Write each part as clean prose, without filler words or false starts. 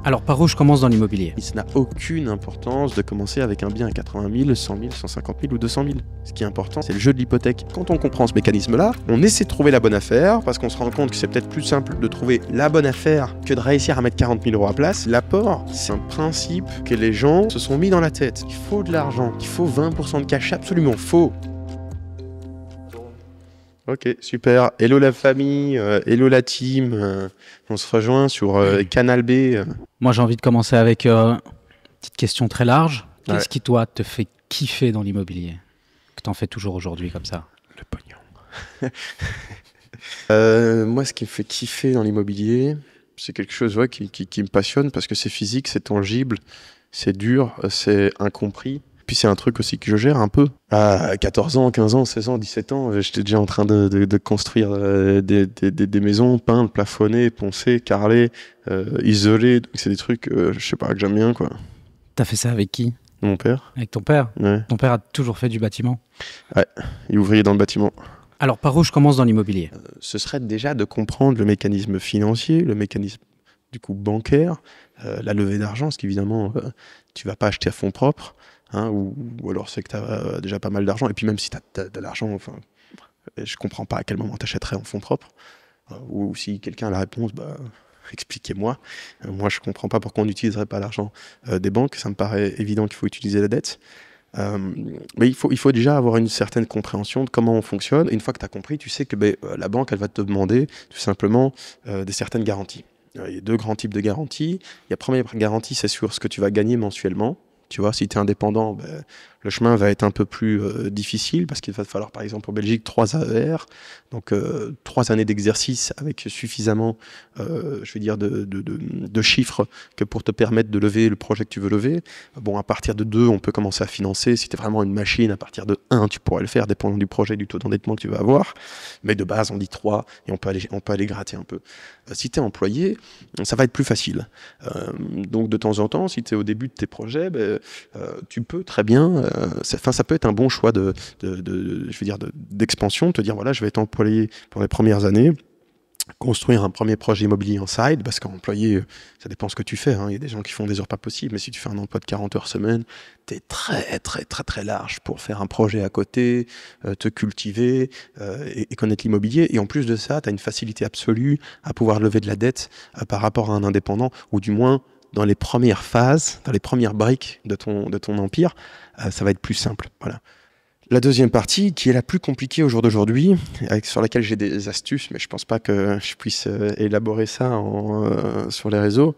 Alors par où je commence dans l'immobilier? Ça n'a aucune importance de commencer avec un bien à 80 000, 100 000, 150 000 ou 200 000. Ce qui est important, c'est le jeu de l'hypothèque. Quand on comprend ce mécanisme-là, on essaie de trouver la bonne affaire parce qu'on se rend compte que c'est peut-être plus simple de trouver la bonne affaire que de réussir à mettre 40 000 euros à place. L'apport, c'est un principe que les gens se sont mis dans la tête. Il faut de l'argent, il faut 20% de cash, absolument faux. Ok, super. Hello la famille, hello la team. On se rejoint sur Canal B. Moi j'ai envie de commencer avec une petite question très large. Ouais. Qu'est-ce qui toi te fait kiffer dans l'immobilier? Que t'en fais toujours aujourd'hui comme ça? Le pognon. Moi, ce qui me fait kiffer dans l'immobilier, c'est quelque chose qui me passionne parce que c'est physique, c'est tangible, c'est dur, c'est incompris. Puis c'est un truc aussi que je gère un peu. À 14 ans, 15 ans, 16 ans, 17 ans, j'étais déjà en train de construire des maisons, peindre, plafonner, poncer, carreler, isoler. Donc c'est des trucs, je sais pas, que j'aime bien, quoi. T'as fait ça avec qui? Mon père, Avec ton père? ouais. Ton père a toujours fait du bâtiment? Il est ouvrier dans le bâtiment. Alors par où je commence dans l'immobilier? Ce serait déjà de comprendre le mécanisme financier, le mécanisme du coup bancaire, la levée d'argent, parce qu'évidemment, tu vas pas acheter à fonds propres. Hein, ou alors c'est que tu as déjà pas mal d'argent, et puis même si tu as de l'argent, enfin, je comprends pas à quel moment tu achèterais en fonds propres, ou si quelqu'un a la réponse, bah, expliquez-moi. Moi je comprends pas pourquoi on n'utiliserait pas l'argent des banques, ça me paraît évident qu'il faut utiliser la dette. Mais il faut déjà avoir une certaine compréhension de comment on fonctionne, et une fois que tu as compris, tu sais que la banque elle va te demander tout simplement des certaines garanties. Il y a deux grands types de garanties. La première garantie, c'est sur ce que tu vas gagner mensuellement. Tu vois, si tu es indépendant, le chemin va être un peu plus difficile parce qu'il va te falloir, par exemple, en Belgique, 3 AER, donc 3 années d'exercice avec suffisamment, je veux dire, de chiffres que pour te permettre de lever le projet que tu veux lever. Bon, à partir de 2, on peut commencer à financer. Si tu es vraiment une machine, à partir de 1, tu pourrais le faire, dépendant du projet, du taux d'endettement que tu vas avoir. Mais de base, on dit 3 et on peut aller gratter un peu. Si tu es employé, ça va être plus facile. Donc, de temps en temps, si tu es au début de tes projets, tu peux très bien, ça peut être un bon choix d'expansion, te dire voilà, je vais être employé pour les premières années, construire un premier projet immobilier en side, parce qu'employé, ça dépend ce que tu fais, hein. Il y a des gens qui font des heures pas possibles, mais si tu fais un emploi de 40 heures semaine, tu es très très très très large pour faire un projet à côté, te cultiver et connaître l'immobilier, et en plus de ça, tu as une facilité absolue à pouvoir lever de la dette par rapport à un indépendant, ou du moins dans les premières phases, dans les premières briques de ton empire, ça va être plus simple. Voilà. La deuxième partie, qui est la plus compliquée au jour d'aujourd'hui, sur laquelle j'ai des astuces, mais je ne pense pas que je puisse élaborer ça sur les réseaux,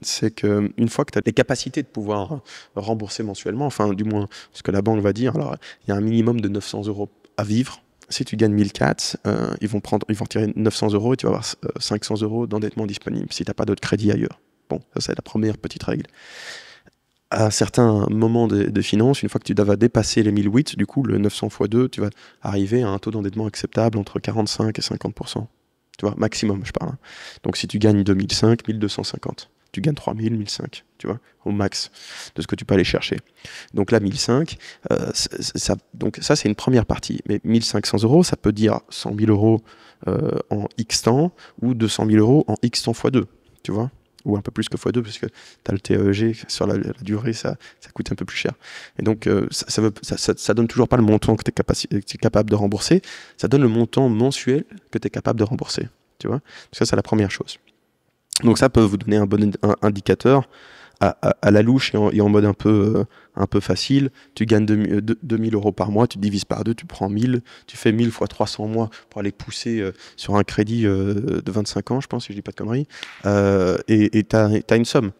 c'est qu'une fois que tu as les capacités de pouvoir rembourser mensuellement, enfin du moins ce que la banque va dire, alors il y a un minimum de 900 € à vivre. Si tu gagnes 1004, ils vont retirer 900 € et tu vas avoir 500 € d'endettement disponible si tu n'as pas d'autre crédit ailleurs. Bon, ça c'est la première petite règle. À un certain moment des finances, une fois que tu vas dépasser les 1008, du coup le 900 x 2, tu vas arriver à un taux d'endettement acceptable entre 45 et 50%. Tu vois, maximum je parle. Donc si tu gagnes 2005, 1250. Tu gagnes 3000, 1005, tu vois, au max de ce que tu peux aller chercher. Donc là, 1005, donc ça c'est une première partie. Mais 1500 €, ça peut dire 100 000 € en X temps ou 200 000 € en X temps x 2, tu vois, ou un peu plus que x2 parce que tu as le TEG sur la durée, ça coûte un peu plus cher. Et donc ça donne toujours pas le montant que tu es capable de rembourser, ça donne le montant mensuel que tu es capable de rembourser, tu vois. Ça c'est la première chose. Donc ça peut vous donner un bon indicateur à la louche et en mode un peu facile. Tu gagnes 2000 € par mois, tu divises par 2, tu prends 1000, tu fais 1000 fois 300 mois pour aller pousser sur un crédit de 25 ans, je pense, si je dis pas de conneries, et t'as une somme.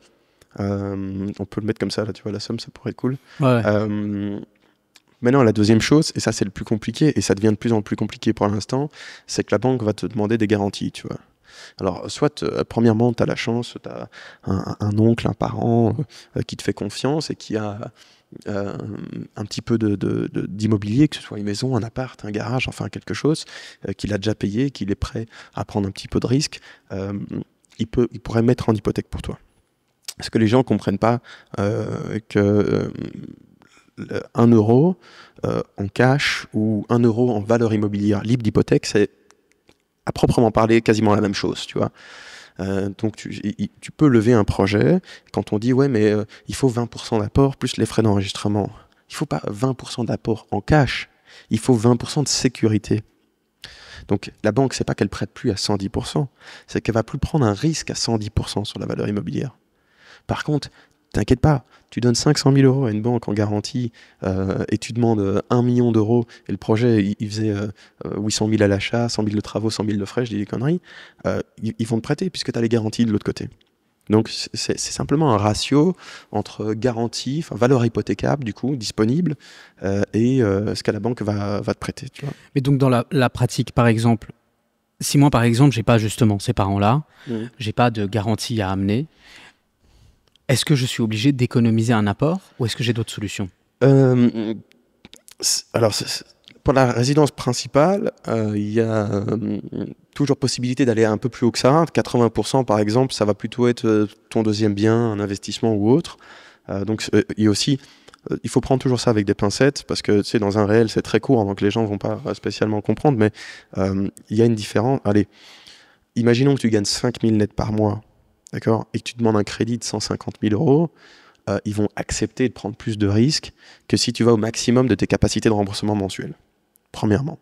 On peut le mettre comme ça, là, tu vois, la somme, ça pourrait être cool. Ouais. Maintenant, la deuxième chose, et ça c'est le plus compliqué, et ça devient de plus en plus compliqué pour l'instant, c'est que la banque va te demander des garanties, tu vois. Alors, soit, premièrement, tu as la chance, tu as un oncle, un parent qui te fait confiance et qui a un petit peu d'immobilier, que ce soit une maison, un appart, un garage, enfin quelque chose, qu'il a déjà payé, qu'il est prêt à prendre un petit peu de risque, il pourrait mettre en hypothèque pour toi. Parce que les gens ne comprennent pas que 1 € en cash ou 1 € en valeur immobilière libre d'hypothèque, c'est à proprement parler quasiment la même chose, tu vois. Donc tu peux lever un projet quand on dit ouais mais il faut 20% d'apport plus les frais d'enregistrement. Il ne faut pas 20% d'apport en cash, il faut 20% de sécurité. Donc la banque, c'est pas qu'elle prête plus à 110%, c'est qu'elle va plus prendre un risque à 110% sur la valeur immobilière. Par contre, t'inquiète pas, tu donnes 500 000 euros à une banque en garantie et tu demandes 1 million d'euros et le projet, il faisait 800 000 à l'achat, 100 000 de travaux, 100 000 de frais, je dis des conneries, ils vont te prêter puisque tu as les garanties de l'autre côté. Donc c'est simplement un ratio entre garantie, enfin valeur hypothécable du coup, disponible, et ce que la banque va te prêter. Tu vois. Mais donc dans la pratique, par exemple, si moi par exemple, j'ai pas justement ces parents-là, j'ai pas de garantie à amener, est-ce que je suis obligé d'économiser un apport ou est-ce que j'ai d'autres solutions? Alors, pour la résidence principale, il y a toujours possibilité d'aller un peu plus haut que ça. 80% par exemple, ça va plutôt être ton deuxième bien, un investissement ou autre. Donc, il y a aussi, il faut prendre toujours ça avec des pincettes parce que tu sais, dans un réel, c'est très court, donc les gens vont pas spécialement comprendre. Mais il y a une différence. Allez, imaginons que tu gagnes 5 000 nets par mois. D'accord, et que tu demandes un crédit de 150 000 euros, ils vont accepter de prendre plus de risques que si tu vas au maximum de tes capacités de remboursement mensuel, premièrement.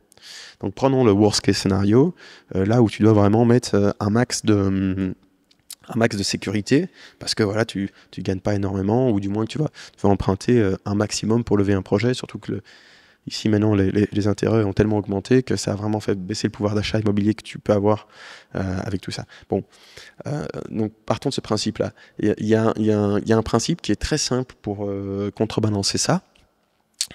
Donc prenons le worst case scénario, là où tu dois vraiment mettre un max de sécurité, parce que voilà, tu gagnes pas énormément, ou du moins que tu vas emprunter un maximum pour lever un projet, surtout que ici maintenant les intérêts ont tellement augmenté que ça a vraiment fait baisser le pouvoir d'achat immobilier que tu peux avoir avec tout ça. Bon, donc partons de ce principe-là. Il y a un principe qui est très simple pour contrebalancer ça,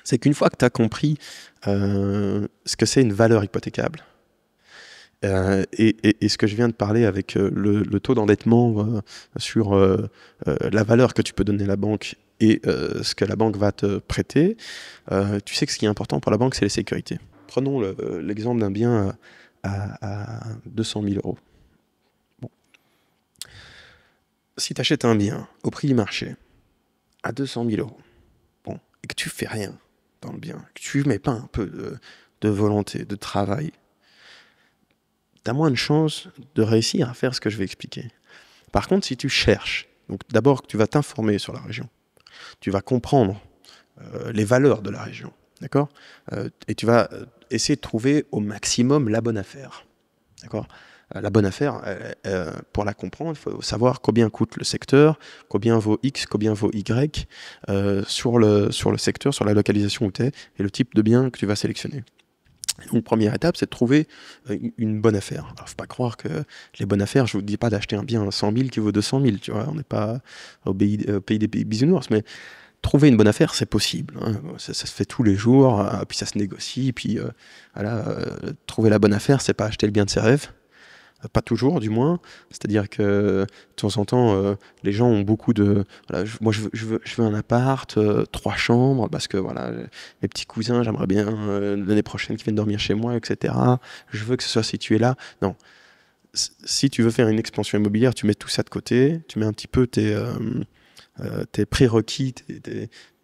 c'est qu'une fois que tu as compris ce que c'est une valeur hypothécable, et ce que je viens de parler avec le taux d'endettement sur la valeur que tu peux donner à la banque et ce que la banque va te prêter, tu sais que ce qui est important pour la banque, c'est les sécurités. Prenons l'exemple d'un bien à 200 000 euros. Bon. Si tu achètes un bien au prix du marché à 200 000 euros, bon, et que tu fais rien dans le bien, que tu mets pas un peu de volonté, de travail, tu as moins de chances de réussir à faire ce que je vais expliquer. Par contre, si tu cherches, donc d'abord que tu vas t'informer sur la région, tu vas comprendre les valeurs de la région, d'accord, et tu vas essayer de trouver au maximum la bonne affaire, d'accord. La bonne affaire, pour la comprendre, il faut savoir combien coûte le secteur, combien vaut X, combien vaut Y sur le secteur, sur la localisation où tu es, et le type de bien que tu vas sélectionner. Donc, première étape, c'est de trouver une bonne affaire. Alors, faut pas croire que les bonnes affaires, je vous dis pas d'acheter un bien à 100 000 qui vaut 200 000, tu vois, on n'est pas au pays des bisounours, mais trouver une bonne affaire, c'est possible. Hein. Ça se fait tous les jours, puis ça se négocie, puis voilà, trouver la bonne affaire, c'est pas acheter le bien de ses rêves. Pas toujours, du moins. C'est-à-dire que de temps en temps, les gens ont beaucoup de. Voilà, moi, je veux un appart, 3 chambres, parce que voilà, mes petits cousins, j'aimerais bien l'année prochaine qu'ils viennent dormir chez moi, etc. Je veux que ce soit situé là. Non. Si tu veux faire une expansion immobilière, tu mets tout ça de côté, tu mets un petit peu tes prérequis,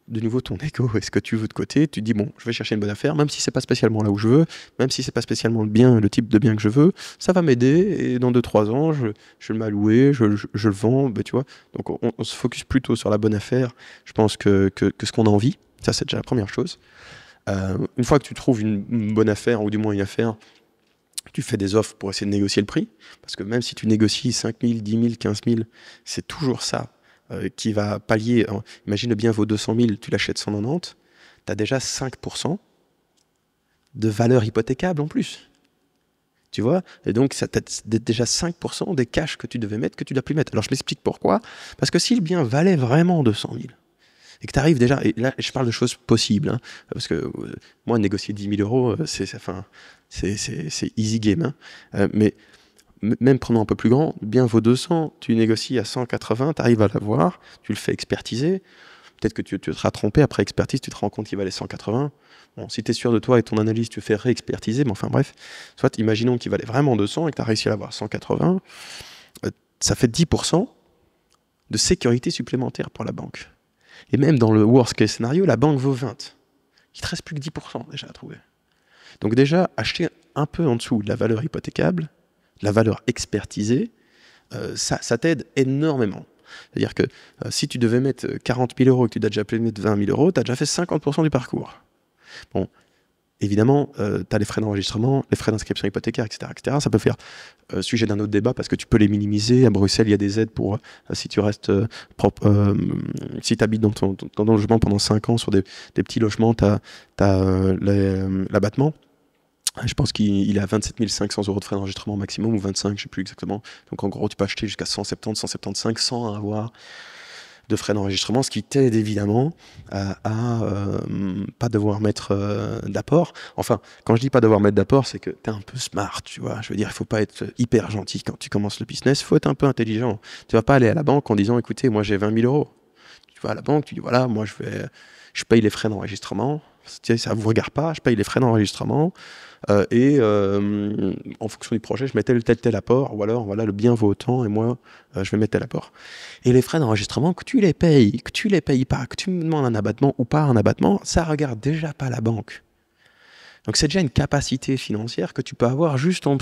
de nouveau ton ego et ce que tu veux de côté, tu te dis bon, je vais chercher une bonne affaire, même si c'est pas spécialement là où je veux, même si c'est pas spécialement le type de bien que je veux, ça va m'aider et dans 2-3 ans, je le mets à louer, je le vends, ben, tu vois. Donc on se focus plutôt sur la bonne affaire, je pense que ce qu'on a envie, ça c'est déjà la première chose. Une fois que tu trouves une bonne affaire, ou du moins une affaire, tu fais des offres pour essayer de négocier le prix, parce que même si tu négocies 5 000, 10 000, 15 000, c'est toujours ça qui va pallier. Imagine le bien vaut 200 000, tu l'achètes 190, tu as déjà 5% de valeur hypothécable en plus. Tu vois? Et donc, ça t'a déjà 5% des cash que tu devais mettre, que tu ne dois plus mettre. Alors, je m'explique pourquoi. Parce que si le bien valait vraiment 200 000, et que tu arrives déjà, et là, je parle de choses possibles, hein, parce que moi, négocier 10 000 euros, c'est easy game. Hein, mais même prenons un peu plus grand, le bien vaut 200, tu négocies à 180, tu arrives à l'avoir, tu le fais expertiser, peut-être que tu te seras trompé, après expertise, tu te rends compte qu'il valait 180. Bon, si tu es sûr de toi et ton analyse, tu fais réexpertiser, mais enfin bref, soit imaginons qu'il valait vraiment 200 et que tu as réussi à l'avoir 180, ça fait 10% de sécurité supplémentaire pour la banque. Et même dans le worst case scénario, la banque vaut 20. Il te reste plus que 10% déjà à trouver. Donc déjà, acheter un peu en dessous de la valeur hypothécable, la valeur expertisée, ça t'aide énormément. C'est-à-dire que si tu devais mettre 40 000 euros et que tu dois déjà mettre 20 000 euros, tu as déjà fait 50% du parcours. Bon, évidemment, tu as les frais d'enregistrement, les frais d'inscription hypothécaire, etc., etc. Ça peut faire sujet d'un autre débat parce que tu peux les minimiser. À Bruxelles, il y a des aides pour si tu restes si tu habites dans ton logement pendant 5 ans sur des petits logements, tu as l'abattement. Je pense qu'il est à 27 500 euros de frais d'enregistrement maximum, ou 25, je ne sais plus exactement. Donc en gros, tu peux acheter jusqu'à 170, 175 sans avoir de frais d'enregistrement, ce qui t'aide évidemment à pas devoir mettre d'apport. Enfin, quand je dis pas devoir mettre d'apport, c'est que tu es un peu smart, tu vois. Je veux dire, il faut pas être hyper gentil quand tu commences le business, il faut être un peu intelligent. Tu vas pas aller à la banque en disant, écoutez, moi j'ai 20 000 euros. Tu vas à la banque, tu dis, voilà, moi je paye les frais d'enregistrement. Ça vous regarde pas, je paye les frais d'enregistrement. En fonction du projet, je mets tel apport, ou alors voilà, le bien vaut autant et moi je vais mettre tel apport. Et les frais d'enregistrement, que tu les payes pas, que tu me demandes un abattement ou pas un abattement, ça regarde déjà pas la banque. Donc c'est déjà une capacité financière que tu peux avoir juste en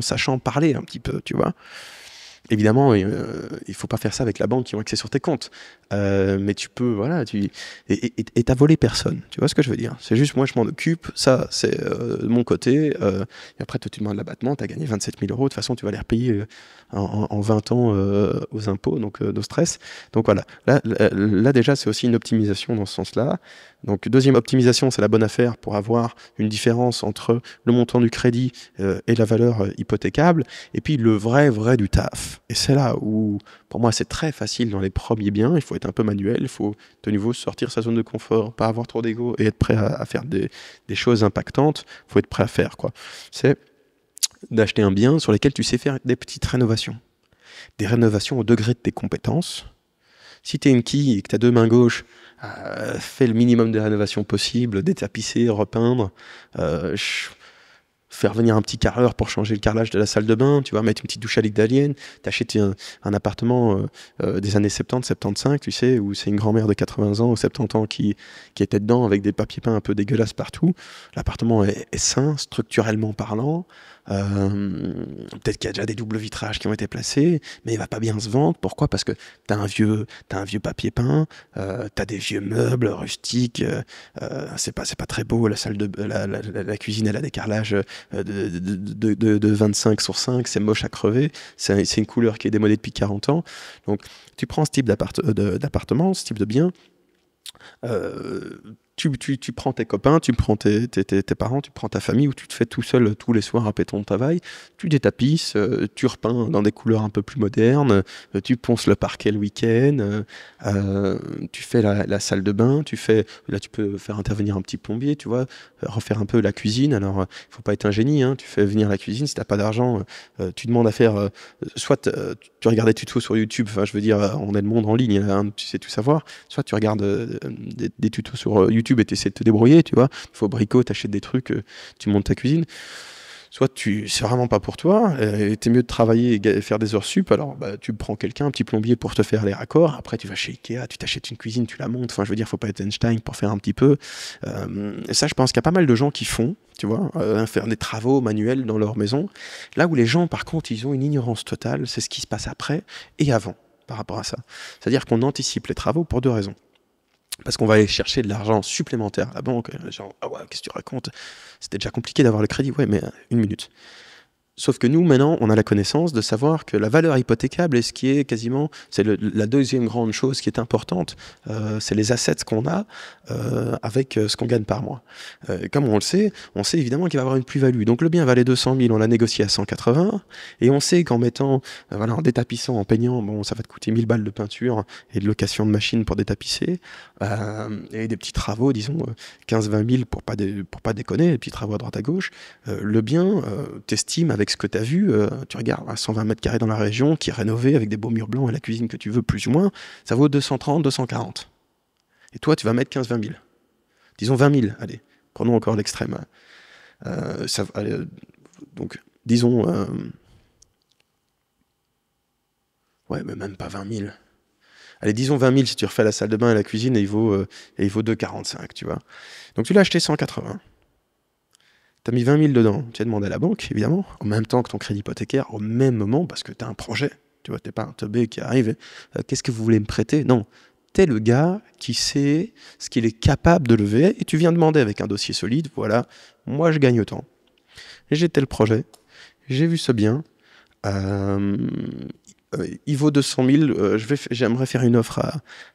sachant parler un petit peu, tu vois. Évidemment, il faut pas faire ça avec la banque qui ont accès sur tes comptes. Mais tu peux, voilà, et t'as volé personne. Tu vois ce que je veux dire? C'est juste, moi, je m'en occupe. Ça, c'est de mon côté. Et après, toi, tu demandes l'abattement. Tu as gagné 27 000 euros. De toute façon, tu vas les repayer en 20 ans aux impôts, donc no stress. Donc voilà. Là, déjà, c'est aussi une optimisation dans ce sens-là. Donc, deuxième optimisation, c'est la bonne affaire pour avoir une différence entre le montant du crédit et la valeur hypothécable. Et puis, le vrai du taf. Et c'est là où, pour moi, c'est très facile dans les premiers biens. Il faut être un peu manuel. Il faut, de nouveau, sortir sa zone de confort, pas avoir trop d'ego et être prêt à faire des choses impactantes. Il faut être prêt à faire, quoi. C'est d'acheter un bien sur lequel tu sais faire des petites rénovations. Des rénovations au degré de tes compétences. Si tu es une quille et que tu as 2 mains gauches, fais le minimum de rénovations possible, détapisser, repeindre, faire venir un petit carreleur pour changer le carrelage de la salle de bain, tu vois, mettre une petite douche à l'italienne, t'achètes un appartement des années 70, 75, tu sais, où c'est une grand-mère de 80 ans ou 70 ans qui était dedans avec des papiers peints un peu dégueulasses partout. L'appartement est sain, structurellement parlant. Peut-être qu'il y a déjà des doubles vitrages qui ont été placés, mais il va pas bien se vendre. Pourquoi? Parce que t'as un vieux papier peint, t'as des vieux meubles rustiques, c'est pas très beau. La salle la cuisine, elle a des carrelages de 25 sur 5, c'est moche à crever. C'est une couleur qui est démodée depuis 40 ans. Donc tu prends ce type d'appartement, ce type de bien. Tu prends tes copains, tu prends tes parents, tu prends ta famille, ou tu te fais tout seul tous les soirs à péton de travail, tu détapisses, tu repeins dans des couleurs un peu plus modernes, tu ponces le parquet le week-end, tu fais la salle de bain, là tu peux faire intervenir un petit plombier, tu vois, refaire un peu la cuisine. Alors il faut pas être un génie, hein, tu fais venir la cuisine, si t'as pas d'argent, tu demandes à faire, soit tu regardes des tutos sur YouTube, enfin je veux dire, on a le monde en ligne, hein, tu sais tout savoir, soit tu regardes des tutos sur YouTube et tu essaies de te débrouiller, tu vois. Il faut bricoler, t'achètes des trucs, tu montes ta cuisine. Soit c'est vraiment pas pour toi, et t'es mieux de travailler et faire des heures sup, alors tu prends quelqu'un, un petit plombier pour te faire les raccords, après tu vas chez Ikea, tu t'achètes une cuisine, tu la montes, enfin je veux dire, faut pas être Einstein pour faire un petit peu. Et ça, je pense qu'il y a pas mal de gens qui font, tu vois, faire des travaux manuels dans leur maison. Là où les gens, par contre, ils ont une ignorance totale, c'est ce qui se passe après et avant par rapport à ça. C'est-à-dire qu'on anticipe les travaux pour 2 raisons. Parce qu'on va aller chercher de l'argent supplémentaire à la banque. Genre, ah ouais, qu'est-ce que tu racontes? C'était déjà compliqué d'avoir le crédit. Ouais, mais une minute. Sauf que nous, maintenant, on a la connaissance de savoir que la valeur hypothécable est ce qui est quasiment, c'est la deuxième grande chose qui est importante, c'est les assets qu'on a avec ce qu'on gagne par mois. Comme on sait évidemment qu'il va y avoir une plus-value. Donc le bien valait 200 000, on l'a négocié à 180, et on sait qu'en mettant, voilà, en détapissant, en peignant, bon, ça va te coûter 1000 balles de peinture et de location de machines pour détapisser, et des petits travaux, disons 15-20 000 pour pas déconner, des petits travaux à droite à gauche. Le bien, t'estimes avec ce que tu as vu, tu regardes à 120 mètres carrés dans la région, qui est rénové avec des beaux murs blancs et la cuisine que tu veux plus ou moins, ça vaut 230, 240. Et toi, tu vas mettre 15-20 000. Disons 20 000, allez, prenons encore l'extrême. Donc, disons... ouais, mais même pas 20 000. Allez, disons 20 000 si tu refais la salle de bain et la cuisine, et il vaut 2,45, tu vois. Donc tu l'as acheté 180. T'as mis 20 000 dedans, tu as demandé à la banque, évidemment, en même temps que ton crédit hypothécaire, au même moment, parce que tu as un projet. Tu vois, t'es pas un teubé qui arrive, qu'est-ce que vous voulez me prêter? Non, t'es le gars qui sait ce qu'il est capable de lever et tu viens demander avec un dossier solide, voilà, moi je gagne autant. J'ai tel projet, j'ai vu ce bien, il vaut 200 000, j'aimerais faire une offre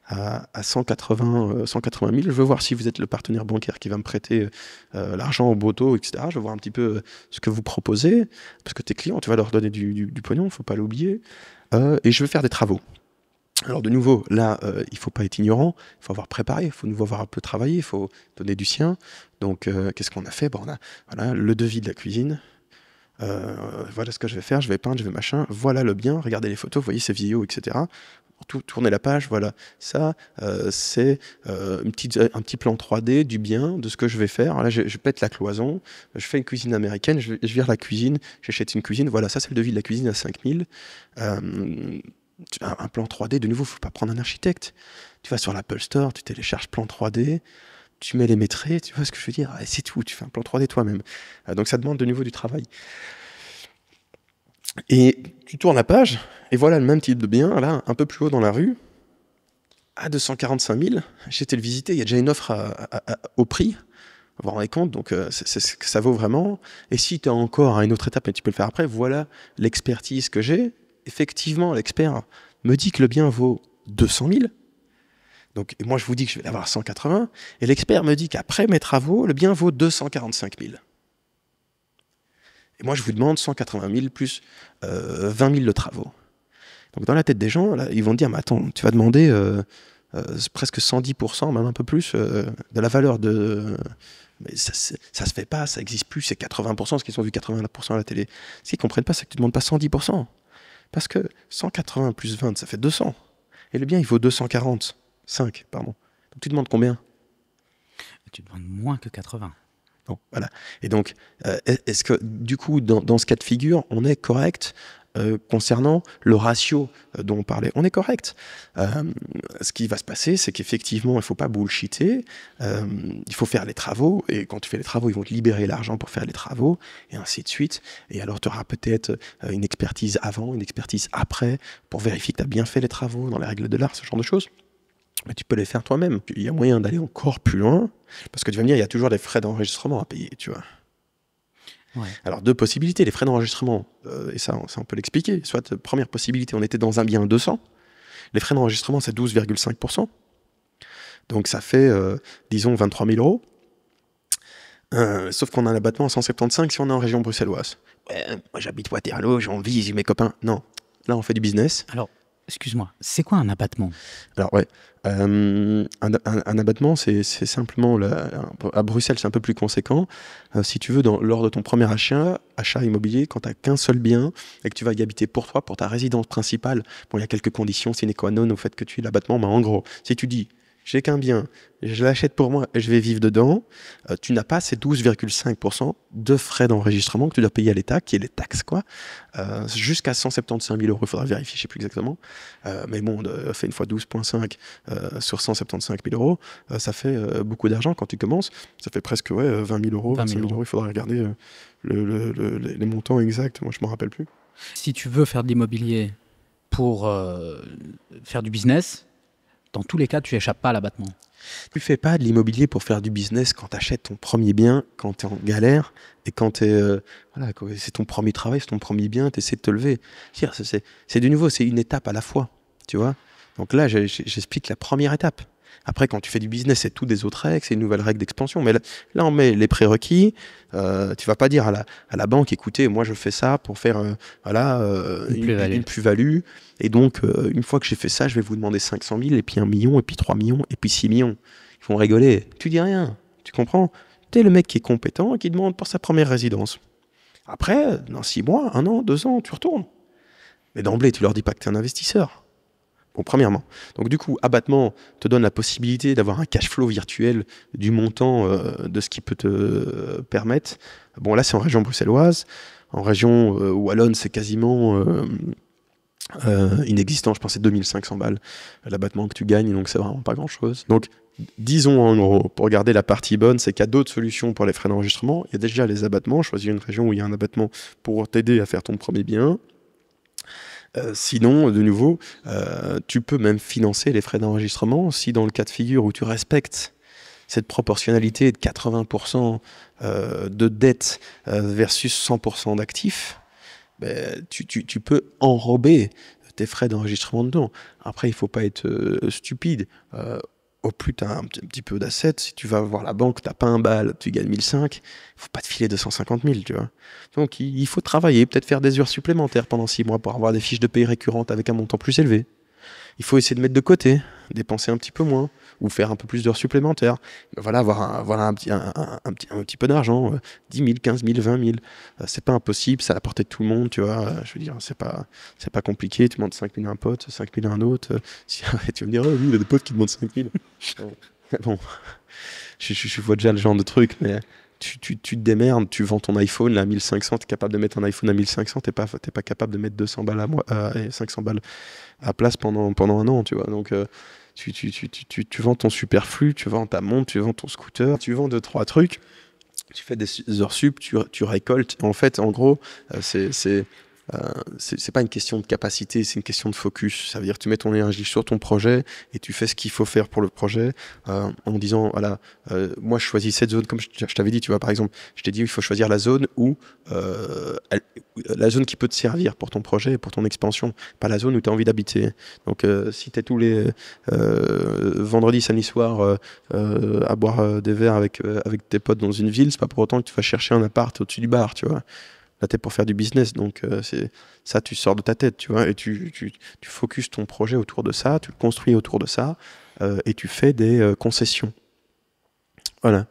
à 180 000, je veux voir si vous êtes le partenaire bancaire qui va me prêter l'argent au beau taux, etc. Je veux voir un petit peu ce que vous proposez, parce que tes clients, tu vas leur donner du pognon, il ne faut pas l'oublier, et je veux faire des travaux. Alors de nouveau, là, il ne faut pas être ignorant, il faut avoir préparé, il faut nous avoir un peu travaillé, il faut donner du sien. Donc qu'est-ce qu'on a fait? On a voilà, le devis de la cuisine. Voilà ce que je vais faire, je vais peindre, je vais machin, voilà le bien, regardez les photos, vous voyez ces vidéos, etc. Tournez la page, voilà, ça c'est un petit plan 3D du bien, de ce que je vais faire. Là je pète la cloison, je fais une cuisine américaine, je vire la cuisine, j'achète une cuisine, voilà, ça c'est le devis de la cuisine à 5000. Un plan 3D, de nouveau, il ne faut pas prendre un architecte. Tu vas sur l'Apple Store, tu télécharges plan 3D, tu mets les maîtres, tu vois ce que je veux dire, et c'est tout, tu fais un plan 3D toi-même. Donc ça demande de nouveau du travail. Et tu tournes la page, et voilà le même type de bien, là, un peu plus haut dans la rue, à 245 000, j'ai été le visiter, il y a déjà une offre au prix, vous vous rendez compte, donc c'est ce que ça vaut vraiment. Et si tu es encore à une autre étape, et tu peux le faire après, voilà l'expertise que j'ai. Effectivement, l'expert me dit que le bien vaut 200 000, donc, et moi, je vous dis que je vais l'avoir à 180, et l'expert me dit qu'après mes travaux, le bien vaut 245 000. Et moi, je vous demande 180 000 plus 20 000 de travaux. Donc, dans la tête des gens, là, ils vont dire, mais attends, tu vas demander presque 110%, même un peu plus, de la valeur de... Mais ça se fait pas, ça n'existe plus, c'est 80%, parce qu'ils ont vu 80% à la télé. Ce qu'ils ne comprennent pas, c'est que tu ne demandes pas 110%. Parce que 180 plus 20, ça fait 200. Et le bien, il vaut 245, pardon. Donc tu demandes combien? Tu demandes moins que 80. Non, voilà. Et donc, est-ce que, du coup, dans ce cas de figure, on est correct concernant le ratio dont on parlait? On est correct. Ce qui va se passer, c'est qu'effectivement, il ne faut pas bullshiter. Il faut faire les travaux. Et quand tu fais les travaux, ils vont te libérer l'argent pour faire les travaux. Et ainsi de suite. Et alors, tu auras peut-être une expertise avant, une expertise après, pour vérifier que tu as bien fait les travaux dans les règles de l'art, ce genre de choses. Mais tu peux les faire toi-même. Il y a moyen d'aller encore plus loin, parce que tu vas me dire, il y a toujours des frais d'enregistrement à payer, tu vois. Ouais. Alors, deux possibilités, les frais d'enregistrement, et ça on peut l'expliquer. Soit, première possibilité, on était dans un bien à 200. Les frais d'enregistrement, c'est 12,5%. Donc, ça fait, disons, 23 000 euros. Sauf qu'on a un abattement à 175 si on est en région bruxelloise. Ouais, moi, j'habite Waterloo, j'en vis, j'ai mes copains. Non, là, on fait du business. Alors, excuse-moi, c'est quoi un abattement? Alors, ouais. Un abattement, c'est simplement, à Bruxelles, c'est un peu plus conséquent. Si tu veux, lors de ton premier achat immobilier, quand tu n'as qu'un seul bien et que tu vas y habiter pour toi, pour ta résidence principale, bon, il y a quelques conditions sine qua non au fait que tu aies l'abattement, mais en gros, si tu dis, j'ai qu'un bien, je l'achète pour moi et je vais vivre dedans, tu n'as pas ces 12,5% de frais d'enregistrement que tu dois payer à l'État, qui est les taxes, quoi, jusqu'à 175 000 euros, il faudra vérifier, je ne sais plus exactement, mais bon, fait une fois 12,5 sur 175 000 euros, ça fait beaucoup d'argent quand tu commences, ça fait presque 20 000 euros, 25 000 euros, il faudra regarder les montants exacts, moi je ne m'en rappelle plus. Si tu veux faire de l'immobilier pour faire du business, dans tous les cas, tu n'échappes pas à l'abattement. Tu ne fais pas de l'immobilier pour faire du business quand tu achètes ton premier bien, quand tu es en galère et quand voilà, c'est ton premier travail, c'est ton premier bien, tu essaies de te lever. C'est de nouveau, c'est une étape à la fois, tu vois. Donc là, j'explique la première étape. Après, quand tu fais du business, c'est tout des autres règles, c'est une nouvelle règle d'expansion. Mais là, on met les prérequis. Tu vas pas dire à la banque, écoutez, moi je fais ça pour faire une plus-value. Et donc, une fois que j'ai fait ça, je vais vous demander 500 000, et puis 1 million, et puis 3 millions, et puis 6 millions. Ils vont rigoler. Tu dis rien, tu comprends? Tu es le mec qui est compétent et qui demande pour sa première résidence. Après, dans 6 mois, 1 an, 2 ans, tu retournes. Mais d'emblée, tu leur dis pas que tu es un investisseur. Bon, premièrement. Donc du coup, abattement te donne la possibilité d'avoir un cash flow virtuel du montant de ce qui peut te permettre. Bon, là, c'est en région bruxelloise. En région wallonne, c'est quasiment inexistant. Je pense que c'est 2500 balles l'abattement que tu gagnes, donc c'est vraiment pas grand-chose. Donc, disons en gros, pour regarder la partie bonne, c'est qu'il y a d'autres solutions pour les frais d'enregistrement. Il y a déjà les abattements. Choisis une région où il y a un abattement pour t'aider à faire ton premier bien. Sinon, de nouveau, tu peux même financer les frais d'enregistrement si dans le cas de figure où tu respectes cette proportionnalité de 80% de dette versus 100% d'actifs, ben, tu peux enrober tes frais d'enregistrement dedans. Après, il ne faut pas être stupide. Au plus tu as un petit peu d'assets, si tu vas voir la banque, tu n'as pas un bal, tu gagnes 1005, il ne faut pas te filer 250 000, tu vois. Donc, il faut travailler, peut-être faire des heures supplémentaires pendant 6 mois pour avoir des fiches de paye récurrentes avec un montant plus élevé. Il faut essayer de mettre de côté, dépenser un petit peu moins, ou faire un peu plus d'heures supplémentaires. Voilà, avoir un petit peu d'argent, 10 000, 15 000, 20 000. C'est pas impossible, c'est à la portée de tout le monde, tu vois. Je veux dire, c'est pas compliqué. Tu demandes 5 000 à un pote, 5 000 à un autre. Tu vas me dire, oh, oui, il y a des potes qui demandent 5 000. Bon, je vois déjà le genre de truc, mais tu te démerdes, tu vends ton iPhone là, à 1500, tu es capable de mettre un iPhone à 1500, t'es pas capable de mettre 200 balles et 500 balles à place pendant un an, tu vois. Donc, tu vends ton superflu, tu vends ta montre, tu vends ton scooter, tu vends 2-3 trucs, tu fais des heures sup, tu récoltes. En fait, en gros, c'est pas une question de capacité, c'est une question de focus. Ça veut dire que tu mets ton énergie sur ton projet et tu fais ce qu'il faut faire pour le projet en disant, voilà, moi je choisis cette zone, comme je t'avais dit, tu vois, par exemple, je t'ai dit, il faut choisir la zone où la zone qui peut te servir pour ton projet et pour ton expansion, pas la zone où tu as envie d'habiter. Donc si tu es tous les vendredis, samedi soir à boire des verres avec tes potes dans une ville, c'est pas pour autant que tu vas chercher un appart au-dessus du bar, tu vois. Là, t'es pour faire du business, donc c'est ça, tu sors de ta tête, tu vois, et tu focuses ton projet autour de ça, tu le construis autour de ça, et tu fais des concessions. Voilà.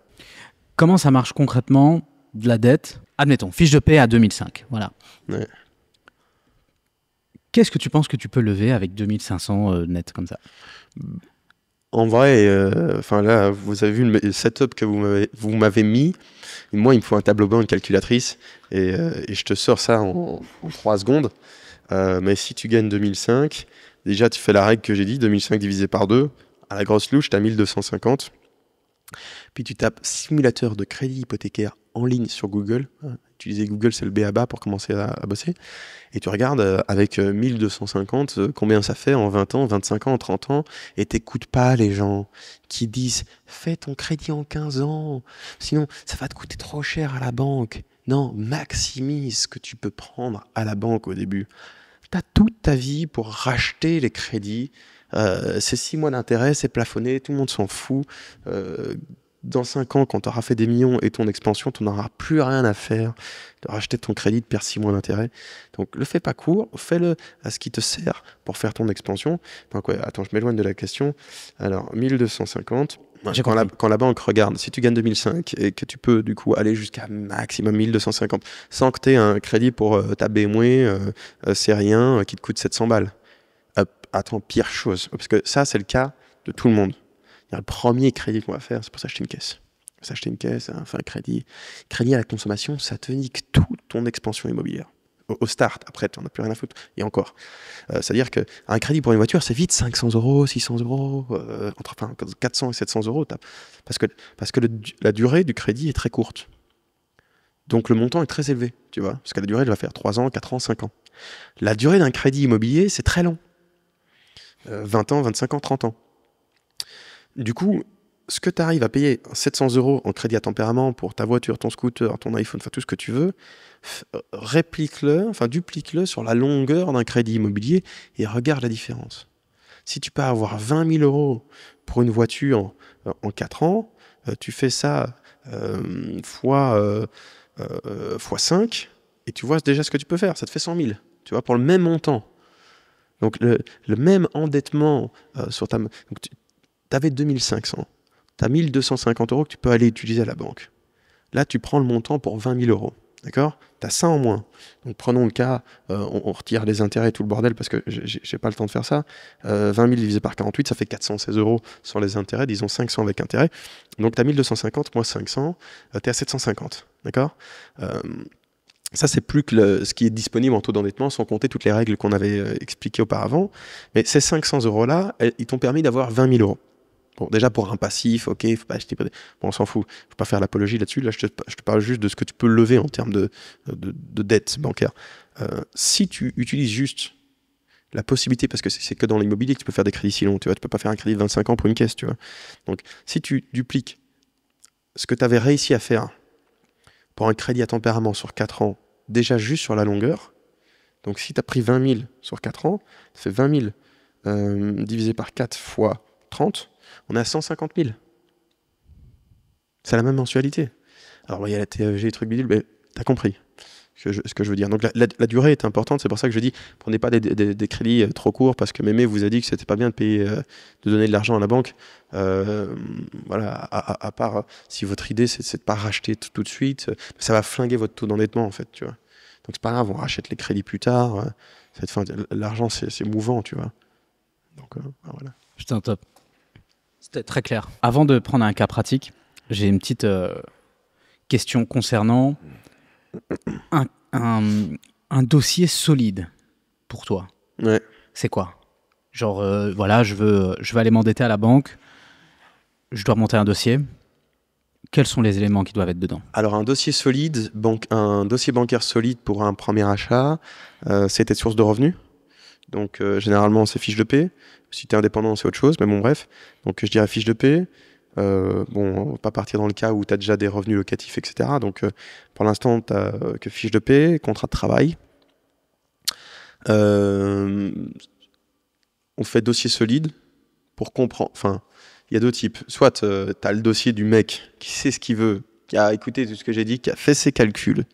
Comment ça marche concrètement de la dette? Admettons, fiche de paie à 2005, voilà. Ouais. Qu'est-ce que tu penses que tu peux lever avec 2500 net comme ça? En vrai, là, vous avez vu le setup que vous m'avez mis. Et moi, il me faut un tableau blanc, une calculatrice, et je te sors ça en 3 secondes. Mais si tu gagnes 2005, déjà, tu fais la règle que j'ai dit, 2005 divisé par 2. À la grosse louche, tu as 1250. Puis tu tapes simulateur de crédit hypothécaire en ligne sur Google. Utiliser Google, c'est le b.a.-ba pour commencer à bosser. Et tu regardes avec 1250 combien ça fait en 20 ans, 25 ans, 30 ans. Et t'écoutes pas les gens qui disent « Fais ton crédit en 15 ans, sinon ça va te coûter trop cher à la banque. » Non, maximise ce que tu peux prendre à la banque au début. Tu as toute ta vie pour racheter les crédits. C'est 6 mois d'intérêt, c'est plafonné, tout le monde s'en fout. Dans 5 ans, quand tu auras fait des millions et ton expansion, tu n'auras plus rien à faire de racheter ton crédit, de perdre 6 mois d'intérêt. Donc, le fais pas court, fais-le à ce qui te sert pour faire ton expansion. Donc, ouais, attends, je m'éloigne de la question. Alors, 1250. Quand la banque regarde, si tu gagnes 2005 et que tu peux du coup aller jusqu'à maximum 1250 sans que tu aies un crédit pour ta BMW, c'est rien, qui te coûte 700 balles. Attends, pire chose, parce que ça, c'est le cas de tout le monde. Le premier crédit qu'on va faire, c'est pour s'acheter une caisse. S'acheter une caisse, faire un crédit. Crédit à la consommation, ça te nique toute ton expansion immobilière. Au start, après, tu n'en as plus rien à foutre. Et encore. C'est-à-dire qu'un crédit pour une voiture, c'est vite 500 €, 600 €, entre 400 et 700 €. Parce que la durée du crédit est très courte. Donc le montant est très élevé, tu vois. Parce que la durée, elle va faire 3 ans, 4 ans, 5 ans. La durée d'un crédit immobilier, c'est très long. 20 ans, 25 ans, 30 ans. Du coup, ce que tu arrives à payer 700 € en crédit à tempérament pour ta voiture, ton scooter, ton iPhone, enfin tout ce que tu veux, duplique-le sur la longueur d'un crédit immobilier et regarde la différence. Si tu peux avoir 20 000 € pour une voiture en 4 ans, tu fais ça fois 5 et tu vois déjà ce que tu peux faire. Ça te fait 100 000, tu vois, pour le même montant. Donc le même endettement sur ta... Tu avais 2500, tu as 1250 € que tu peux aller utiliser à la banque. Là, tu prends le montant pour 20 000 €. D'accord ? Tu as ça en moins. Donc, prenons le cas, on retire les intérêts et tout le bordel parce que j'ai pas le temps de faire ça. 20 000 divisé par 48, ça fait 416 € sans les intérêts, disons 500 avec intérêt. Donc, tu as 1250 moins 500, tu es à 750. D'accord ? Ça, c'est plus que ce qui est disponible en taux d'endettement, sans compter toutes les règles qu'on avait expliquées auparavant. Mais ces 500 € ils t'ont permis d'avoir 20 000 €. Bon, déjà pour un passif, ok, il faut pas acheter. Bon, on s'en fout. Faut pas faire l'apologie là-dessus. Là, je te parle juste de ce que tu peux lever en termes de dette bancaire. Si tu utilises juste la possibilité, parce que c'est que dans l'immobilier que tu peux faire des crédits si longs, tu vois, tu peux pas faire un crédit de 25 ans pour une caisse, tu vois. Donc, si tu dupliques ce que tu avais réussi à faire pour un crédit à tempérament sur 4 ans, déjà juste sur la longueur, donc si tu as pris 20 000 sur 4 ans, ça fait 20 000 divisé par 4 fois 30, on est à 150 000. C'est la même mensualité. Alors, il y a la TFG, les trucs bidules, mais tu as compris ce que je veux dire. Donc la durée est importante, c'est pour ça que je dis, prenez pas des crédits trop courts, parce que Mémé vous a dit que c'était pas bien de payer, de donner de l'argent à la banque. Voilà, à part si votre idée c'est de pas racheter tout de suite, ça va flinguer votre taux d'endettement en fait, tu vois. Donc c'est pas grave, on rachète les crédits plus tard. L'argent c'est mouvant, tu vois. Donc voilà. Putain, top. C'était très clair. Avant de prendre un cas pratique, j'ai une petite question concernant un dossier solide pour toi. Ouais. C'est quoi? Genre, voilà, je veux aller m'endetter à la banque, je dois remonter un dossier. Quels sont les éléments qui doivent être dedans? Alors, un dossier solide, un dossier bancaire solide pour un premier achat, c'est tes sources de revenus. Donc, généralement, c'est fiche de paie. Si tu es indépendant, c'est autre chose, mais bon, bref. Donc, je dirais fiche de paie. Bon, on va pas partir dans le cas où tu as déjà des revenus locatifs, etc. Donc, pour l'instant, tu n'as que fiche de paie, contrat de travail. On fait dossier solide pour comprendre. Enfin, il y a deux types. Soit tu as le dossier du mec qui sait ce qu'il veut, qui a écouté tout ce que j'ai dit, qui a fait ses calculs.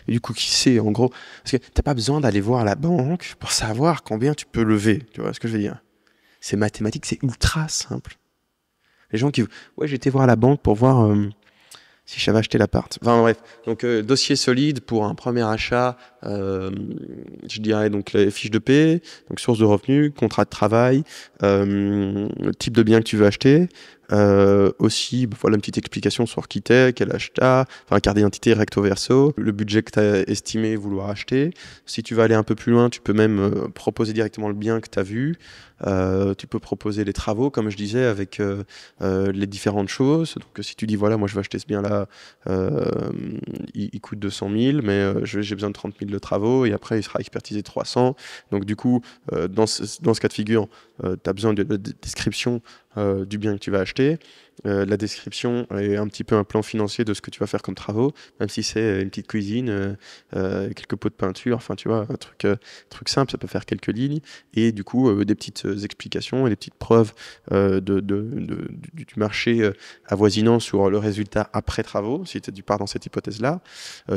Et du coup, qui sait, en gros. Parce que tu n'as pas besoin d'aller voir la banque pour savoir combien tu peux lever. Tu vois ce que je veux dire? C'est mathématique, c'est ultra simple. Les gens qui... Ouais, j'ai été voir la banque pour voir si j'avais acheté l'appart. Enfin bref, donc dossier solide pour un premier achat, je dirais donc les fiches de paie, donc source de revenus, contrat de travail, le type de bien que tu veux acheter, aussi voilà une petite explication sur qui t'es, quel âge t'as, enfin carte d'identité recto verso, le budget que t'as estimé vouloir acheter. Si tu veux aller un peu plus loin, tu peux même proposer directement le bien que t'as vu. Tu peux proposer les travaux, comme je disais, avec les différentes choses. Donc si tu dis voilà, moi je veux acheter ce bien là, il coûte 200 000, mais j'ai besoin de 30 000 de travaux, et après il sera expertisé 300. Donc du coup, dans ce cas de figure, tu as besoin de description du bien que tu vas acheter. La description est un petit peu un plan financier de ce que tu vas faire comme travaux, même si c'est une petite cuisine, quelques pots de peinture, enfin tu vois, un truc simple, ça peut faire quelques lignes, et du coup des petites explications et des petites preuves du marché avoisinant sur le résultat après travaux, si tu pars dans cette hypothèse-là.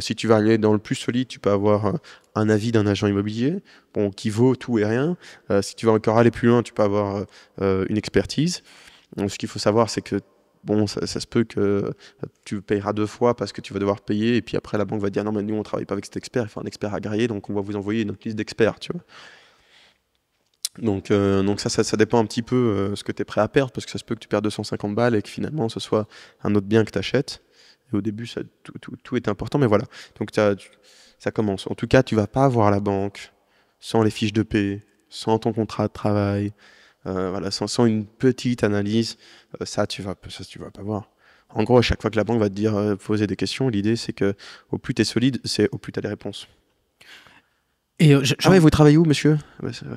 Si tu vas aller dans le plus solide, tu peux avoir un avis d'un agent immobilier, bon, qui vaut tout et rien. Si tu vas encore aller plus loin, tu peux avoir une expertise. Donc, ce qu'il faut savoir, c'est que bon, ça se peut que tu payeras 2 fois parce que tu vas devoir payer, et puis après la banque va dire non, mais nous on travaille pas avec cet expert, il faut un expert agréé, donc on va vous envoyer notre liste d'experts, tu vois. Donc ça dépend un petit peu ce que tu es prêt à perdre, parce que ça se peut que tu perds 250 balles et que finalement ce soit un autre bien que tu achètes. Et au début, tout est important, mais voilà. Donc ça commence. En tout cas, tu vas pas avoir la banque sans les fiches de paie, sans ton contrat de travail, voilà, sans une petite analyse, ça tu vas pas voir. En gros, à chaque fois que la banque va te dire poser des questions, l'idée c'est que au plus tu es solide, au plus tu as les réponses. Et ah ouais, vous travaillez où, monsieur?